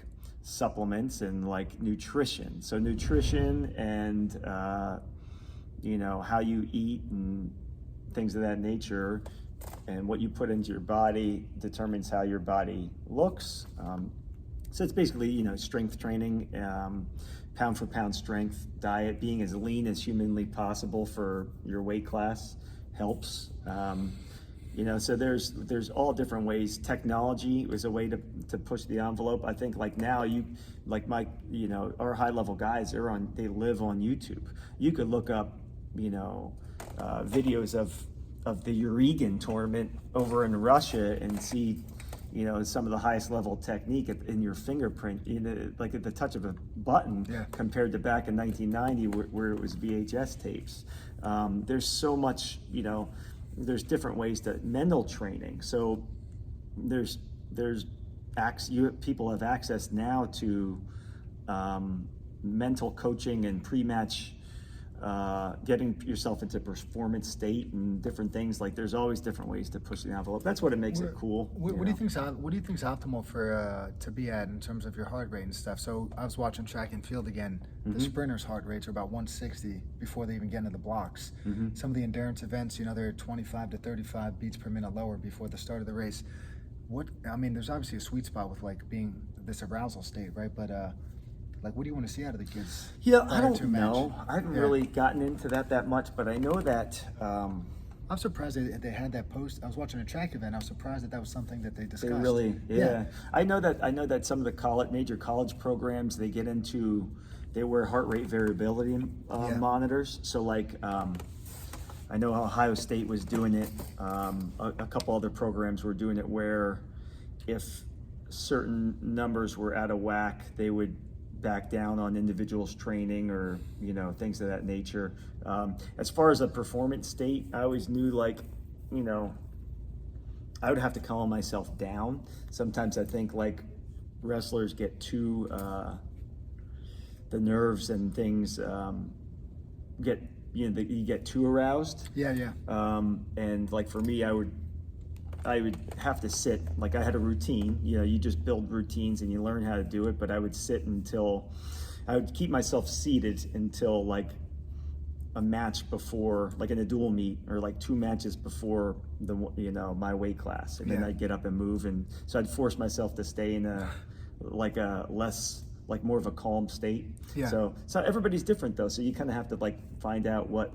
supplements and like nutrition. So nutrition and how you eat and things of that nature, and what you put into your body determines how your body looks. So it's basically, strength training, pound for pound strength diet, being as lean as humanly possible for your weight class helps. So there's all different ways. Technology is a way to push the envelope. I think like now our high level guys, they live on YouTube. You could look up, videos of the Urigan tournament over in Russia and see, some of the highest level technique in your fingerprint, like at the touch of a button, compared to back in 1990 where it was VHS tapes. There's so much, there's different ways to mental training. So people have access now to mental coaching and pre-match, getting yourself into performance state and different things. Like there's always different ways to push the envelope. That's what it makes it cool. What do you think's optimal for to be at in terms of your heart rate and stuff? So I was watching track and field again. The sprinters' heart rates are about 160 before they even get into the blocks. Some of the endurance events, they're 25 to 35 beats per minute lower before the start of the race. There's obviously a sweet spot with like being this arousal state, right? But what do you want to see out of the kids? Yeah, I don't know. I haven't really gotten into that much, but I know that. I'm surprised they had that post. I was watching a track event. I was surprised that was something that they discussed. They really, yeah. I know that some of the major college programs, they wear heart rate variability monitors. So like, I know Ohio State was doing it. A couple other programs were doing it where if certain numbers were out of whack, they would back down on individuals training or things of that nature. As far as a performance state, I always knew I would have to calm myself down. Sometimes I think like wrestlers get too the nerves and things you get too aroused. And like for me, I would have to sit, like I had a routine, you just build routines and you learn how to do it, but I would sit I would keep myself seated until like a match before, like in a dual meet or like 2 matches before my weight class. And then I'd get up and move. And so I'd force myself to stay in more of a calm state. So everybody's different though. So you kind of have to like find out what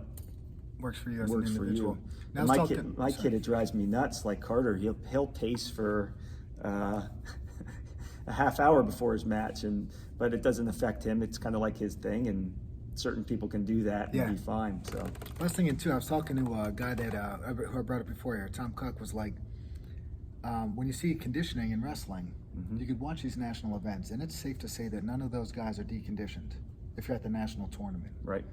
works for you as an individual. Now my kid, it drives me nuts. Like Carter, he'll pace for a half hour before his match, but it doesn't affect him. It's kind of like his thing, and certain people can do that and be fine. So I was thinking too. I was talking to a guy that who I brought up before here. Tom Cook was like, when you see conditioning in wrestling, you could watch these national events, and it's safe to say that none of those guys are deconditioned if you're at the national tournament. Right.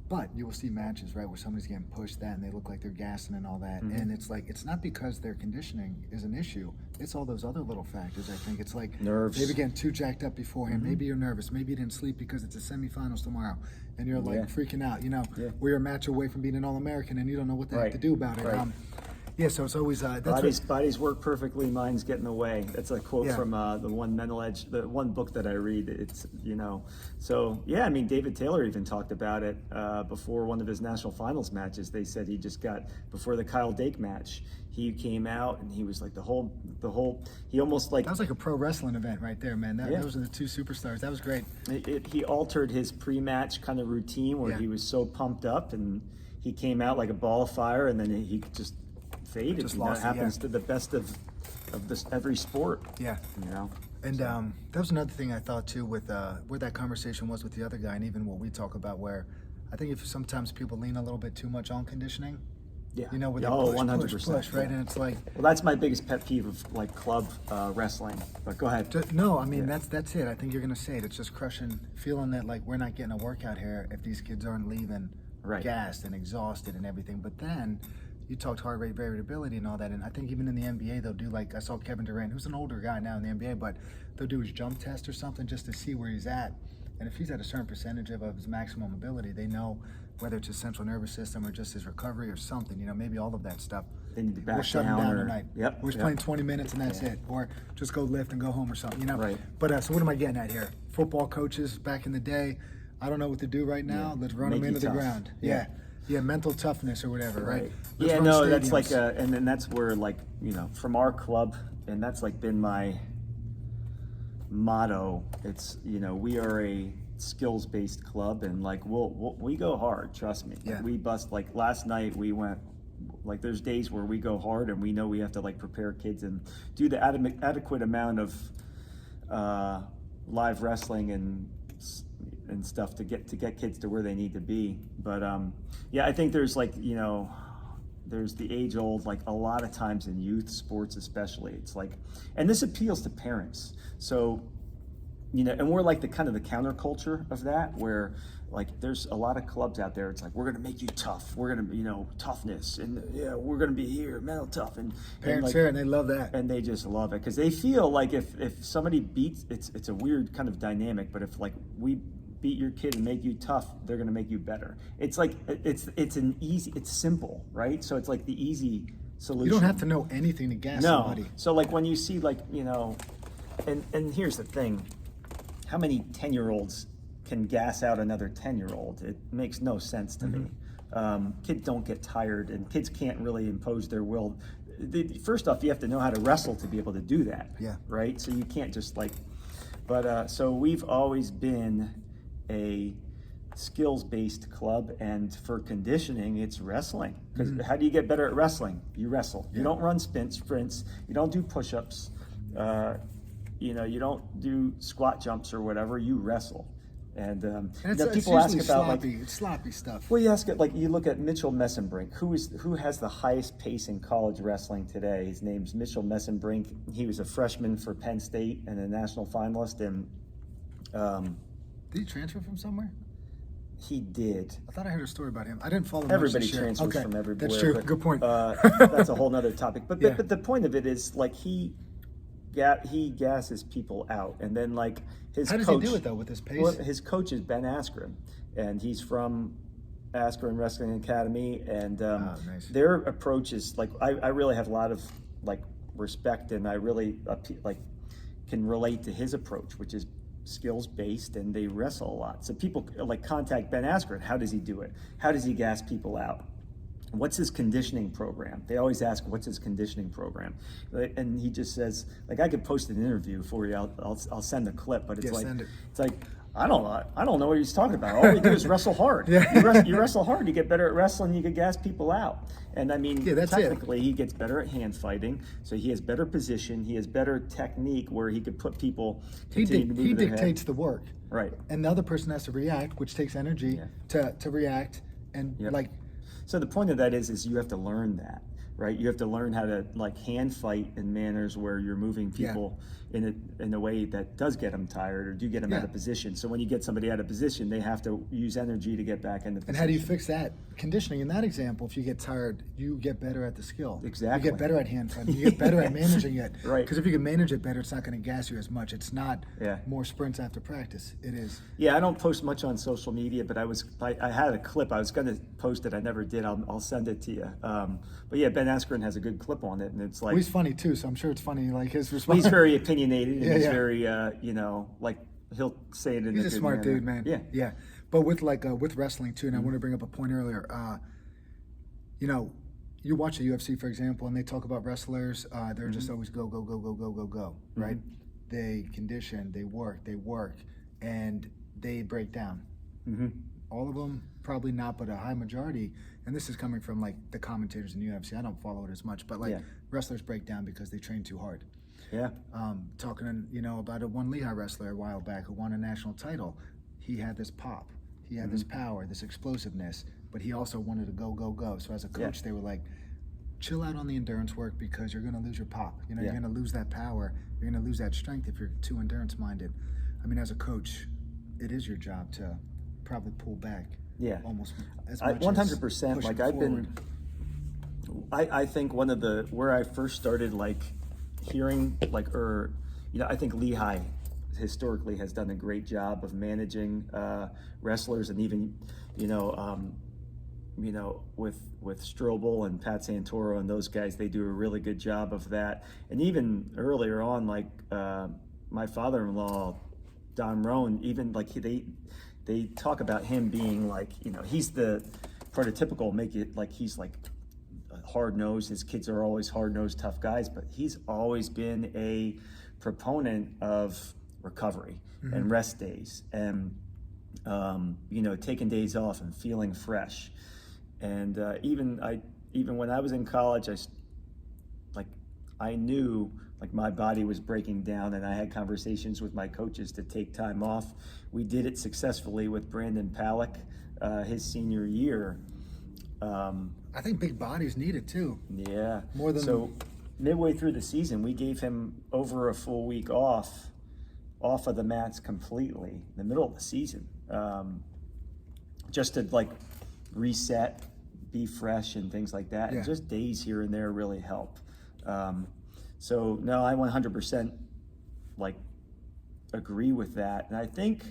But you will see matches, right, where somebody's getting pushed and they look like they're gassing and all that. And it's like, it's not because their conditioning is an issue. It's all those other little factors, I think. It's like nerves. Maybe getting too jacked up beforehand. Maybe you're nervous. Maybe you didn't sleep because it's a semifinals tomorrow. And you're like freaking out, We're a match away from being an All-American and you don't know what the heck to do about it. Right. So it's always bodies work perfectly, minds get in the way. That's a quote from the one Mental Edge, the one book that I read. It's So David Taylor even talked about it before one of his national finals matches. They said he just got before the Kyle Dake match. He came out and he was like the whole. He almost like that was like a pro wrestling event right there, man. Those are the two superstars. That was great. He altered his pre-match kind of routine where he was so pumped up and he came out like a ball of fire, and then he just faded. Just You know, lost it it, happens to the best of this every sport. Yeah. You know. And that was another thing I thought too with where that conversation was with the other guy, and even what we talk about, where I think if sometimes people lean a little bit too much on conditioning, Yeah. you know, with Oh, that push, 100%. push, right? And it's like, Well, that's my biggest pet peeve of like club wrestling. But go ahead. no, I mean that's it. I think you're gonna say it. It's just crushing, feeling that like we're not getting a workout here if these kids aren't leaving Right. gassed and exhausted and everything. But then you talked heart rate variability and all that, and I think even in the NBA they'll do, like I saw Kevin Durant, who's an older guy now in the NBA, but they'll do his jump test or something just to see where he's at. And if he's at a certain percentage of his maximum ability, they know whether it's his central nervous system or just his recovery or something, you know, maybe all of that stuff. They need to back We'll shut him down down or- tonight. Yep, We're just yep. playing 20 minutes and that's it. Or just go lift and go home or something, you know? Right. But so what am I getting at here? Football coaches back in the day, I don't know what to do right now. Yeah. Let's run Make them you into the tough. ground. Yeah. Yeah, mental toughness or whatever, right? Let's Yeah, run no, that's stadiums. like, and then that's where, like, you know, from our club, and that's like been my motto. It's, you know, we are a skills-based club, and like we go hard. Trust me. Like, Yeah. we bust. Like last night, we went. Like there's days where we go hard, and we know we have to like prepare kids and do the adequate amount of live wrestling and stuff to get kids to where they need to be. But yeah, I think there's like, you know, there's the age old, like a lot of times in youth sports especially, it's like, and this appeals to parents. So, you know, and we're like the kind of the counterculture of that, where like there's a lot of clubs out there, it's like, we're gonna make you tough, we're gonna, you know, toughness, and yeah, we're gonna be here, mental tough, and Parents like, here, and they love that. and they just love it because they feel like if somebody beats, it's a weird kind of dynamic, but if like we beat your kid and make you tough, they're going to make you better. It's like it's simple, right? So it's like the easy solution. You don't have to know anything to gas No. somebody. So like when you see, like, you know, and here's the thing, how many 10-year-olds can gas out another 10-year-old? It makes no sense to me. Kids don't get tired, and kids can't really impose their will. First off, you have to know how to wrestle to be able to do that. Yeah. Right? So you can't just like, but so we've always been a skills-based club, and for conditioning, it's wrestling. Because how do you get better at wrestling? You wrestle. You don't run sprints. You don't do push-ups. You know, you don't do squat jumps or whatever. You wrestle. And And you it's, know, it's people ask usually about sloppy. like, It's sloppy stuff. well, you ask it, like, you look at Mitchell Messenbrink, who has the highest pace in college wrestling today. His name's Mitchell Messenbrink. He was a freshman for Penn State and a national finalist, and Did he transfer from somewhere? he did. I thought I heard a story about him. I didn't follow much Everybody this year. transfers Okay, from everywhere. That's true. but, Good point. That's a whole nother topic. But, Yeah. but the point of it is, like, he gasses people out, and then like his How does coach. he do it though with his pace? Well, his coach is Ben Askren, and he's from Askren Wrestling Academy, and nice. their approach is like, I really have a lot of like respect, and I really like can relate to his approach, which is skills based, and they wrestle a lot. So people like contact Ben Askren. How does he do it? How does he gas people out? What's his conditioning program? They always ask, what's his conditioning program? And he just says, like, I could post an interview for you. I'll send a clip, but it's Yeah, like, send it. it's like, I don't know what he's talking about. All we do is wrestle hard. Yeah. You wrestle hard, you get better at wrestling, you can gas people out. And I mean, Yeah, that's it. technically, he gets better at hand fighting, so he has better position, he has better technique where he could put people. He continue to move their head. dictates the work, Right. and the other person has to react, which takes energy to react, and Yep. like. So the point of that is you have to learn that, right? You have to learn how to like hand fight in manners where you're moving people in a way that does get them tired or do get them out of position. So when you get somebody out of position, they have to use energy to get back into position. And how do you fix that? Conditioning in that example, if you get tired, you get better at the skill. Exactly. You get better at hand fighting. You get better at managing it. Right. Because if you can manage it better, it's not going to gas you as much. It's not Yeah. more sprints after practice. It is. Yeah, I don't post much on social media, but I had a clip. I was going to post it. I never did. I'll send it to you. But yeah, Ben Askren has a good clip on it, and it's like, Well, he's funny too, so I'm sure it's funny. Like his response. well, he's very opinionated, and Yeah, he's yeah. very, you know, like he'll say it in He's a a good smart manner. dude, man. Yeah. Yeah. But with like with wrestling too, and I want to bring up a point earlier. You know, you watch the UFC, for example, and they talk about wrestlers. They're just always go, go, go, go, go, go, go. Right? They condition, they work, and they break down. all of them? Probably not, but a high majority. And this is coming from like the commentators in UFC. I don't follow it as much, but like wrestlers break down because they train too hard. Yeah. Talking, about one Lehigh wrestler a while back who won a national title. He had this pop, he had this power, this explosiveness, but he also wanted to go, go, go. So as a coach, they were like, chill out on the endurance work because you're going to lose your pop. You're going to lose that power. You're going to lose that strength if you're too endurance minded. I mean, as a coach, it is your job to probably pull back. Yeah, almost as much. 100%. Like I've been, I think one of where I first started like hearing I think Lehigh historically has done a great job of managing wrestlers, and even with Strobel and Pat Santoro and those guys, they do a really good job of that. And even earlier on, like my father-in-law, Don Rohn, even like they talk about him being like, he's the prototypical, make it like he's like hard-nosed. His kids are always hard-nosed, tough guys, but he's always been a proponent of recovery and rest days and, taking days off and feeling fresh. And even when I was in college, I knew like my body was breaking down, and I had conversations with my coaches to take time off. We did it successfully with Brandon Palick his senior year. I think big bodies need it too. Yeah. More than so. Midway through the season, we gave him over a full week off of the mats completely in the middle of the season, just to like reset, be fresh, and things like that. And just days here and there really help. So no, I 100% like agree with that, and I think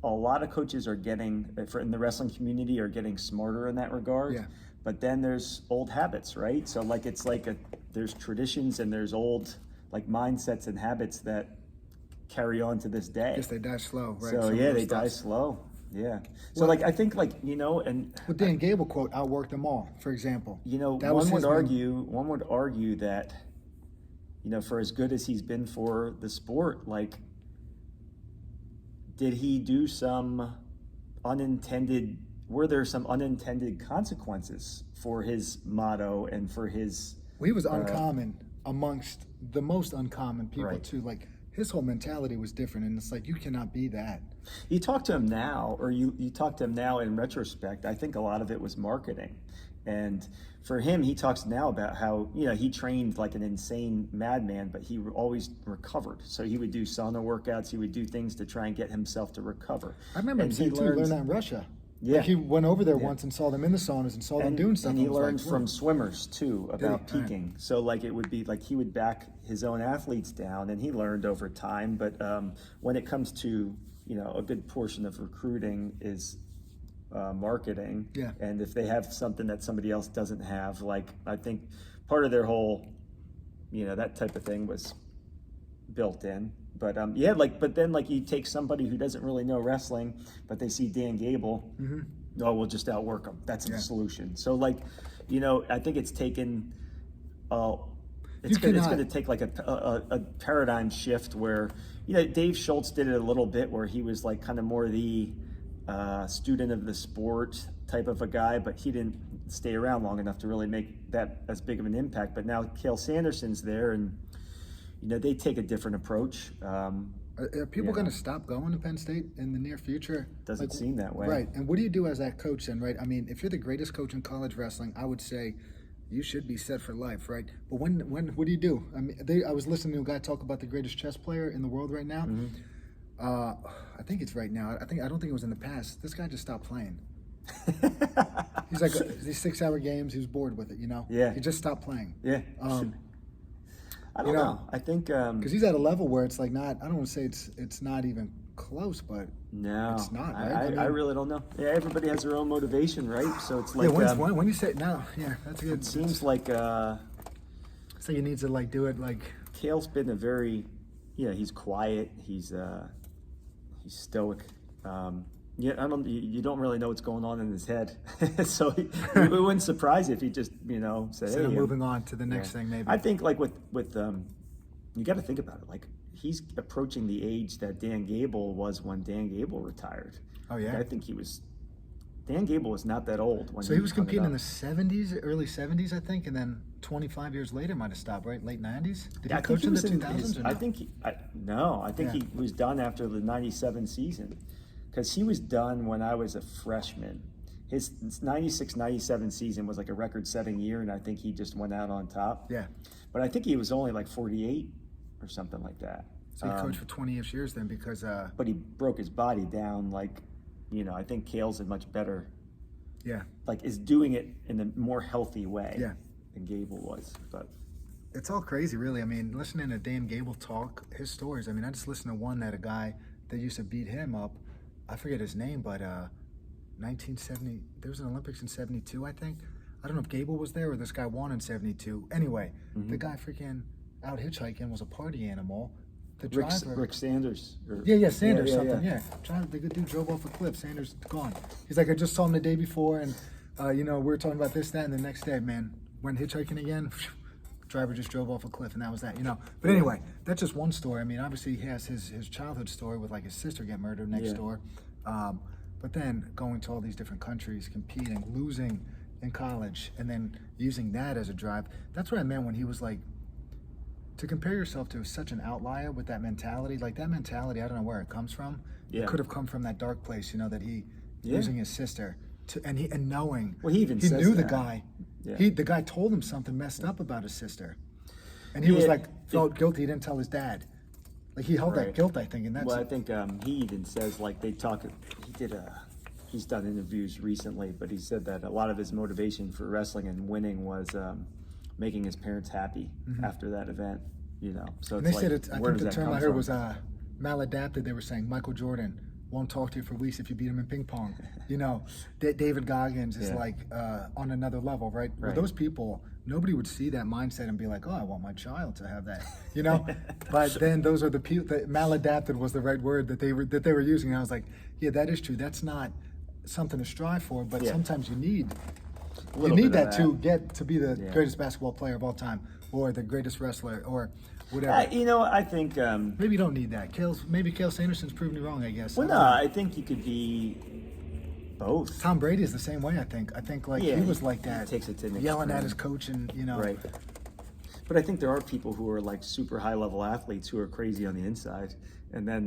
a lot of coaches are getting, in the wrestling community, are getting smarter in that regard. Yeah. But then there's old habits, right? So like it's like there's traditions and there's old like mindsets and habits that carry on to this day. Yes, they die slow, right? So they die slow. Yeah. So like I think like and with Dan Gable quote, outwork them all, for example. One would argue that for as good as he's been for the sport, like did he do were there some unintended consequences for his motto and for his... Well, he was uncommon amongst the most uncommon people too. Like his whole mentality was different, and it's like, you cannot be that. You talk to him now, or you talk to him now in retrospect, I think a lot of it was marketing. And for him, he talks now about how, he trained like an insane madman, but he always recovered. So he would do sauna workouts, he would do things to try and get himself to recover. I remember him saying, he learned that in Russia. Yeah. Like he went over there once and saw them in the saunas and saw them doing stuff. And he learned from swimmers too about peaking. Right. So like it would be like he would back his own athletes down, and he learned over time. But when it comes to, a good portion of recruiting is marketing. Yeah. And if they have something that somebody else doesn't have, like I think part of their whole, that type of thing was built in. But but then like you take somebody who doesn't really know wrestling, but they see Dan Gable, we'll just outwork them. That's the solution. So like, I think it's taken, it's going to take like a paradigm shift where, Dave Schultz did it a little bit where he was like kind of more the student of the sport type of a guy, but he didn't stay around long enough to really make that as big of an impact. But now Cale Sanderson's there, and they take a different approach. Are people going to stop going to Penn State in the near future? Doesn't seem that way. Right. And what do you do as that coach then, right? I mean, if you're the greatest coach in college wrestling, I would say you should be set for life, right? But what do you do? I mean, I was listening to a guy talk about the greatest chess player in the world right now. I think it's right now. I don't think it was in the past. This guy just stopped playing. He's like these 6-hour games. He was bored with it, Yeah. He just stopped playing. Yeah. I don't know. I think because he's at a level where it's like not. I don't want to say it's not even close, but no, it's not. Right? I really don't know. Yeah, everybody has their own motivation, right? So it's like when you say no, that's good. It seems like so you need to like do it like. Cale's been a very, he's quiet. He's stoic. You don't really know what's going on in his head, so it wouldn't surprise you if he just said, "Hey, moving on to the next thing." Maybe I think like with you got to think about it. Like he's approaching the age that Dan Gable was when Dan Gable retired. Oh yeah. I think Dan Gable was not that old when So he was hung it competing in up. the 70s, early 70s, I think, and then 25 years later might have stopped, right? Late 90s? Did Yeah, he coach in the was 2000s? Or no? I think he was done after the 97 season, because he was done when I was a freshman. His 96-97 season was like a record-setting year, and I think he just went out on top. Yeah. But I think he was only like 48 or something like that. So he coached for 20-ish years then because... But he broke his body down like, I think Kale's a much better... Yeah. Like, is doing it in a more healthy way than Gable was. But it's all crazy, really. I mean, listening to Dan Gable talk, his stories, I mean, I just listened to one that a guy that used to beat him up, I forget his name, but 1970, there was an Olympics in 72, I think. I don't know if Gable was there or this guy won in 72. Anyway, the guy freaking out hitchhiking was a party animal. The driver, Rick Sanders. Sanders something. Yeah. The good dude drove off a cliff. Sanders gone. He's like, I just saw him the day before, and we were talking about this, that, and the next day, man, went hitchhiking again. Driver just drove off a cliff, and that was that. But anyway, that's just one story. I mean, obviously he has his childhood story with like his sister get murdered next door, but then going to all these different countries, competing, losing in college, and then using that as a drive. That's what I meant when he was like, to compare yourself to such an outlier with that mentality, like that mentality, I don't know where it comes from. Yeah. It could have come from that dark place, that he losing his sister and knowing. Well, he even he says knew the that. guy. Yeah. The guy told him something messed up about his sister, and he was like felt guilty. He didn't tell his dad. Like he held that guilt, I think, and that's. Well, I think he even says like they talk. He's done interviews recently, but he said that a lot of his motivation for wrestling and winning was making his parents happy after that event. So and it's they said like, it's. I where think does the that term come I heard from? was maladapted. They were saying Michael Jordan won't talk to you for weeks if you beat him in ping pong. David Goggins is like on another level, right? Well, those people, nobody would see that mindset and be like, oh, I want my child to have that, But then those are the people that maladapted was the right word that they were using. And I was like, yeah, that is true. That's not something to strive for, but sometimes you need that to get to be the greatest basketball player of all time, or the greatest wrestler, or whatever. I think Maybe you don't need that. Maybe Cale Sanderson's proven me wrong, I guess. well, no, I think you could be both. Tom Brady is the same way, I think. Like he was like he that, takes it to an yelling at extreme. his coach and Right. But I think there are people who are like super high level athletes who are crazy on the inside, and then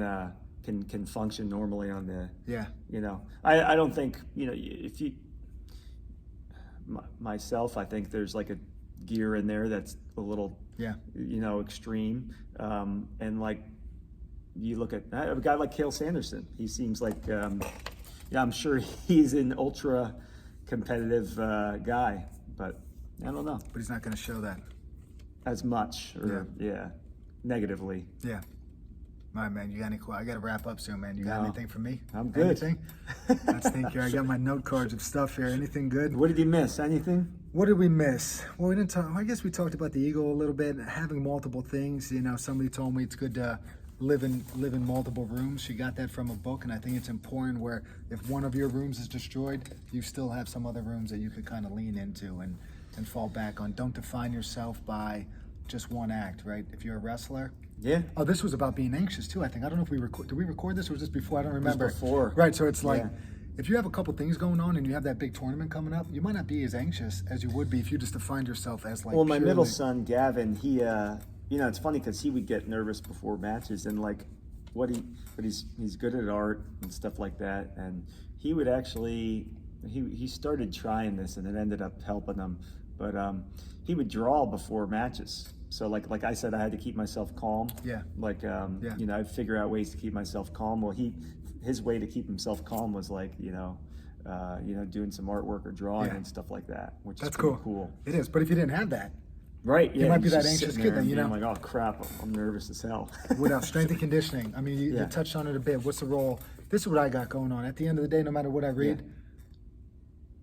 can function normally on the. I don't think if you. Myself, I think there's like a gear in there that's a little extreme, and like you look at a guy like Cale Sanderson, he seems like I'm sure he's an ultra competitive guy, but I don't know. But he's not going to show that as much, or negatively. Yeah. All right, man. You got any? I got to wrap up soon, man. You got anything for me? I'm good. Anything? Let's think here. I got my note cards of stuff here. Anything good? What did you miss? Anything? What did we miss? Well, we didn't talk. I guess we talked about the ego a little bit, having multiple things. Somebody told me it's good to live in multiple rooms. She got that from a book, and I think it's important where if one of your rooms is destroyed, you still have some other rooms that you could kind of lean into and fall back on. Don't define yourself by just one act, right? If you're a wrestler. Yeah. Oh, this was about being anxious too, I think. I don't know if did we record this or was this before? I don't remember. It was before. Right, so it's like, if you have a couple things going on and you have that big tournament coming up, you might not be as anxious as you would be if you just defined yourself as like. Well, my middle son, Gavin, he, it's funny because he would get nervous before matches and like, but he's good at art and stuff like that. And he would actually, he started trying this and it ended up helping him. But he would draw before matches. So like I said, I had to keep myself calm. Yeah. Like I'd figure out ways to keep myself calm. Well, his way to keep himself calm was like doing some artwork or drawing and stuff like that, which that's is cool. It is, but if you didn't have that, right? Yeah, you might be he's that just anxious sitting kid there then, and being like, oh crap, I'm nervous as hell. Without strength and conditioning, I mean, you touched on it a bit. What's the role? This is what I got going on. At the end of the day, no matter what I read,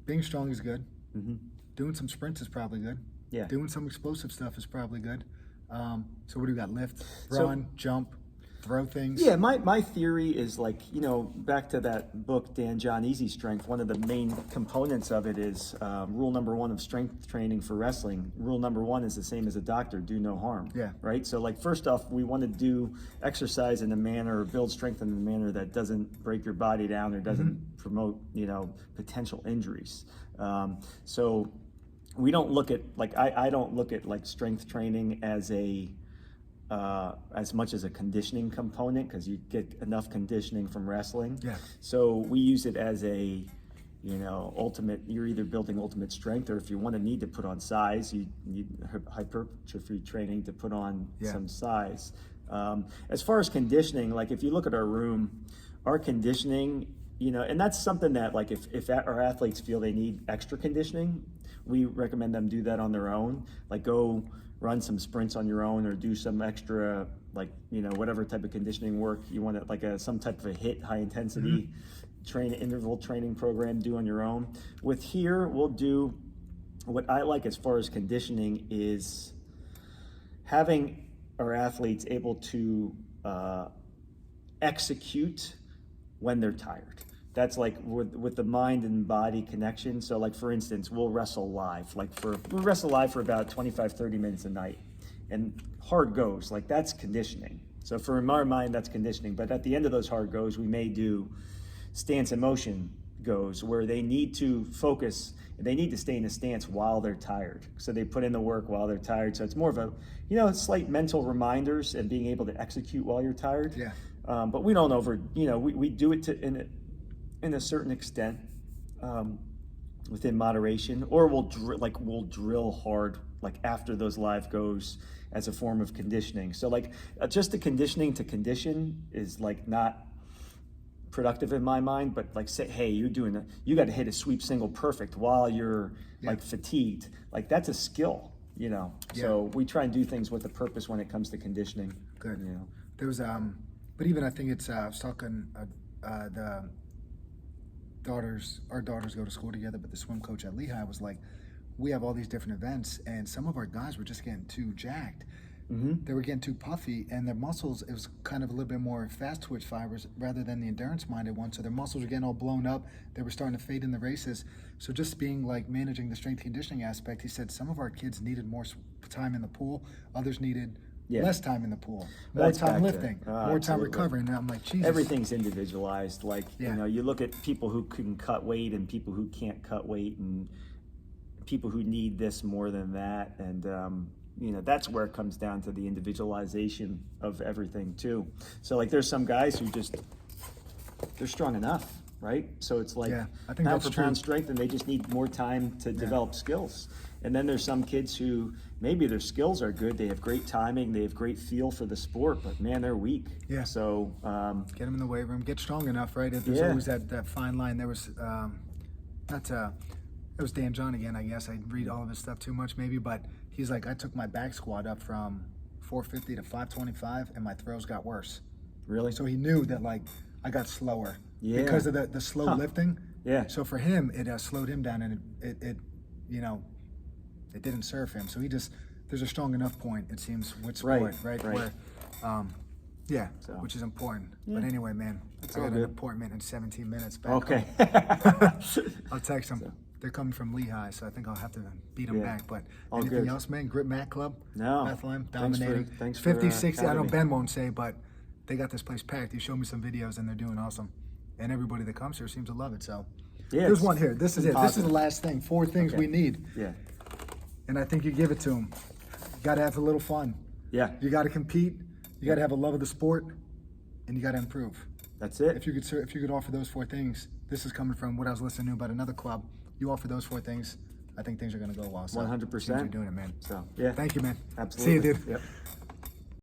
being strong is good. Mm-hmm. Doing some sprints is probably good. Yeah. Doing some explosive stuff is probably good. So what do you got? Lift, run, jump, throw things. Yeah, my theory is like, you know, back to that book, Dan John, Easy Strength, one of the main components of it is rule number 1 of strength training for wrestling. Rule number 1 is the same as a doctor, do no harm. Yeah. Right? So like first off, we want to do exercise in a manner or build strength in a manner that doesn't break your body down or doesn't promote, you know, potential injuries. So we don't look at, like, I don't look at like strength training as much as a conditioning component, because you get enough conditioning from wrestling. Yeah. So we use it as a, you know, ultimate, you're either building ultimate strength, or if you want to need to put on size, you need hypertrophy training to put on some size. As far as conditioning, like if you look at our room, our conditioning, you know, and that's something that like if our athletes feel they need extra conditioning, we recommend them do that on their own. Like go run some sprints on your own, or do some extra, like, you know, whatever type of conditioning work you want to, like some type of a HIIT, high intensity interval training program, do on your own. With here, we'll do, what I like as far as conditioning is having our athletes able to execute when they're tired. That's like with the mind and body connection. So like, for instance, we'll wrestle live. We'll wrestle live for about 25, 30 minutes a night. And hard goes, like that's conditioning. So for in our mind, that's conditioning. But at the end of those hard goes, we may do stance and motion goes, where they need to focus, they need to stay in a stance while they're tired. So they put in the work while they're tired. So it's more of a, you know, slight mental reminders and being able to execute while you're tired. Yeah. But we don't we do it in a certain extent, within moderation, or we'll drill hard like after those live goes as a form of conditioning. So like just the conditioning to condition is like not productive in my mind, but like say, hey, you got to hit a sweep single perfect while you're like fatigued. Like that's a skill, you know. So we try and do things with a purpose when it comes to conditioning. Good. You know. There was but even I think it's I was talking our daughters go to school together, but the swim coach at Lehigh was like, we have all these different events, and some of our guys were just getting too jacked. They were getting too puffy, and their muscles, it was kind of a little bit more fast twitch fibers rather than the endurance minded one. So their muscles were getting all blown up. They were starting to fade in the races. So just being like managing the strength conditioning aspect, he said some of our kids needed more time in the pool. Others needed less time in the pool, more time lifting, more time recovering. And I'm like, Jesus. Everything's individualized. Like, you know, you look at people who can cut weight and people who can't cut weight, and people who need this more than that. And, you know, that's where it comes down to the individualization of everything too. So like there's some guys who they're strong enough, right? So it's like I think pound that's for pound true. strength, and they just need more time to develop skills. And then there's some kids who maybe their skills are good, they have great timing, they have great feel for the sport, but man, they're weak. Yeah. So get them in the weight room, get strong enough, right? There's always that fine line. There was it was Dan John again, I guess. I read all of his stuff too much maybe, but he's like, I took my back squat up from 450 to 525 and my throws got worse. Really? So he knew that like I got slower because of the slow lifting. Yeah. So for him, it slowed him down, and it you know, it didn't serve him. So there's a strong enough point, it seems, with sport, right? Where, which is important. But anyway, man, I got an appointment in 17 minutes back home. I'll text them. They're coming from Lehigh, so I think I'll have to beat them back. But anything else, man? Grip Mat Club? No. Bethlehem, dominating. Thanks for 50, 60, I know me. Ben won't say, but they got this place packed. He showed me some videos, and they're doing awesome. And everybody that comes here seems to love it, so. There's one here. This is it. This is the last thing. 4 things we need. Yeah. And I think you give it to them. You got to have a little fun. Yeah. You got to compete. You got to have a love of the sport, and you got to improve. That's it. If you could offer those 4 things, this is coming from what I was listening to about another club. You offer those 4 things, I think things are going to go well. So 100%. You're doing it, man. So thank you, man. Absolutely. See you, dude. Yep.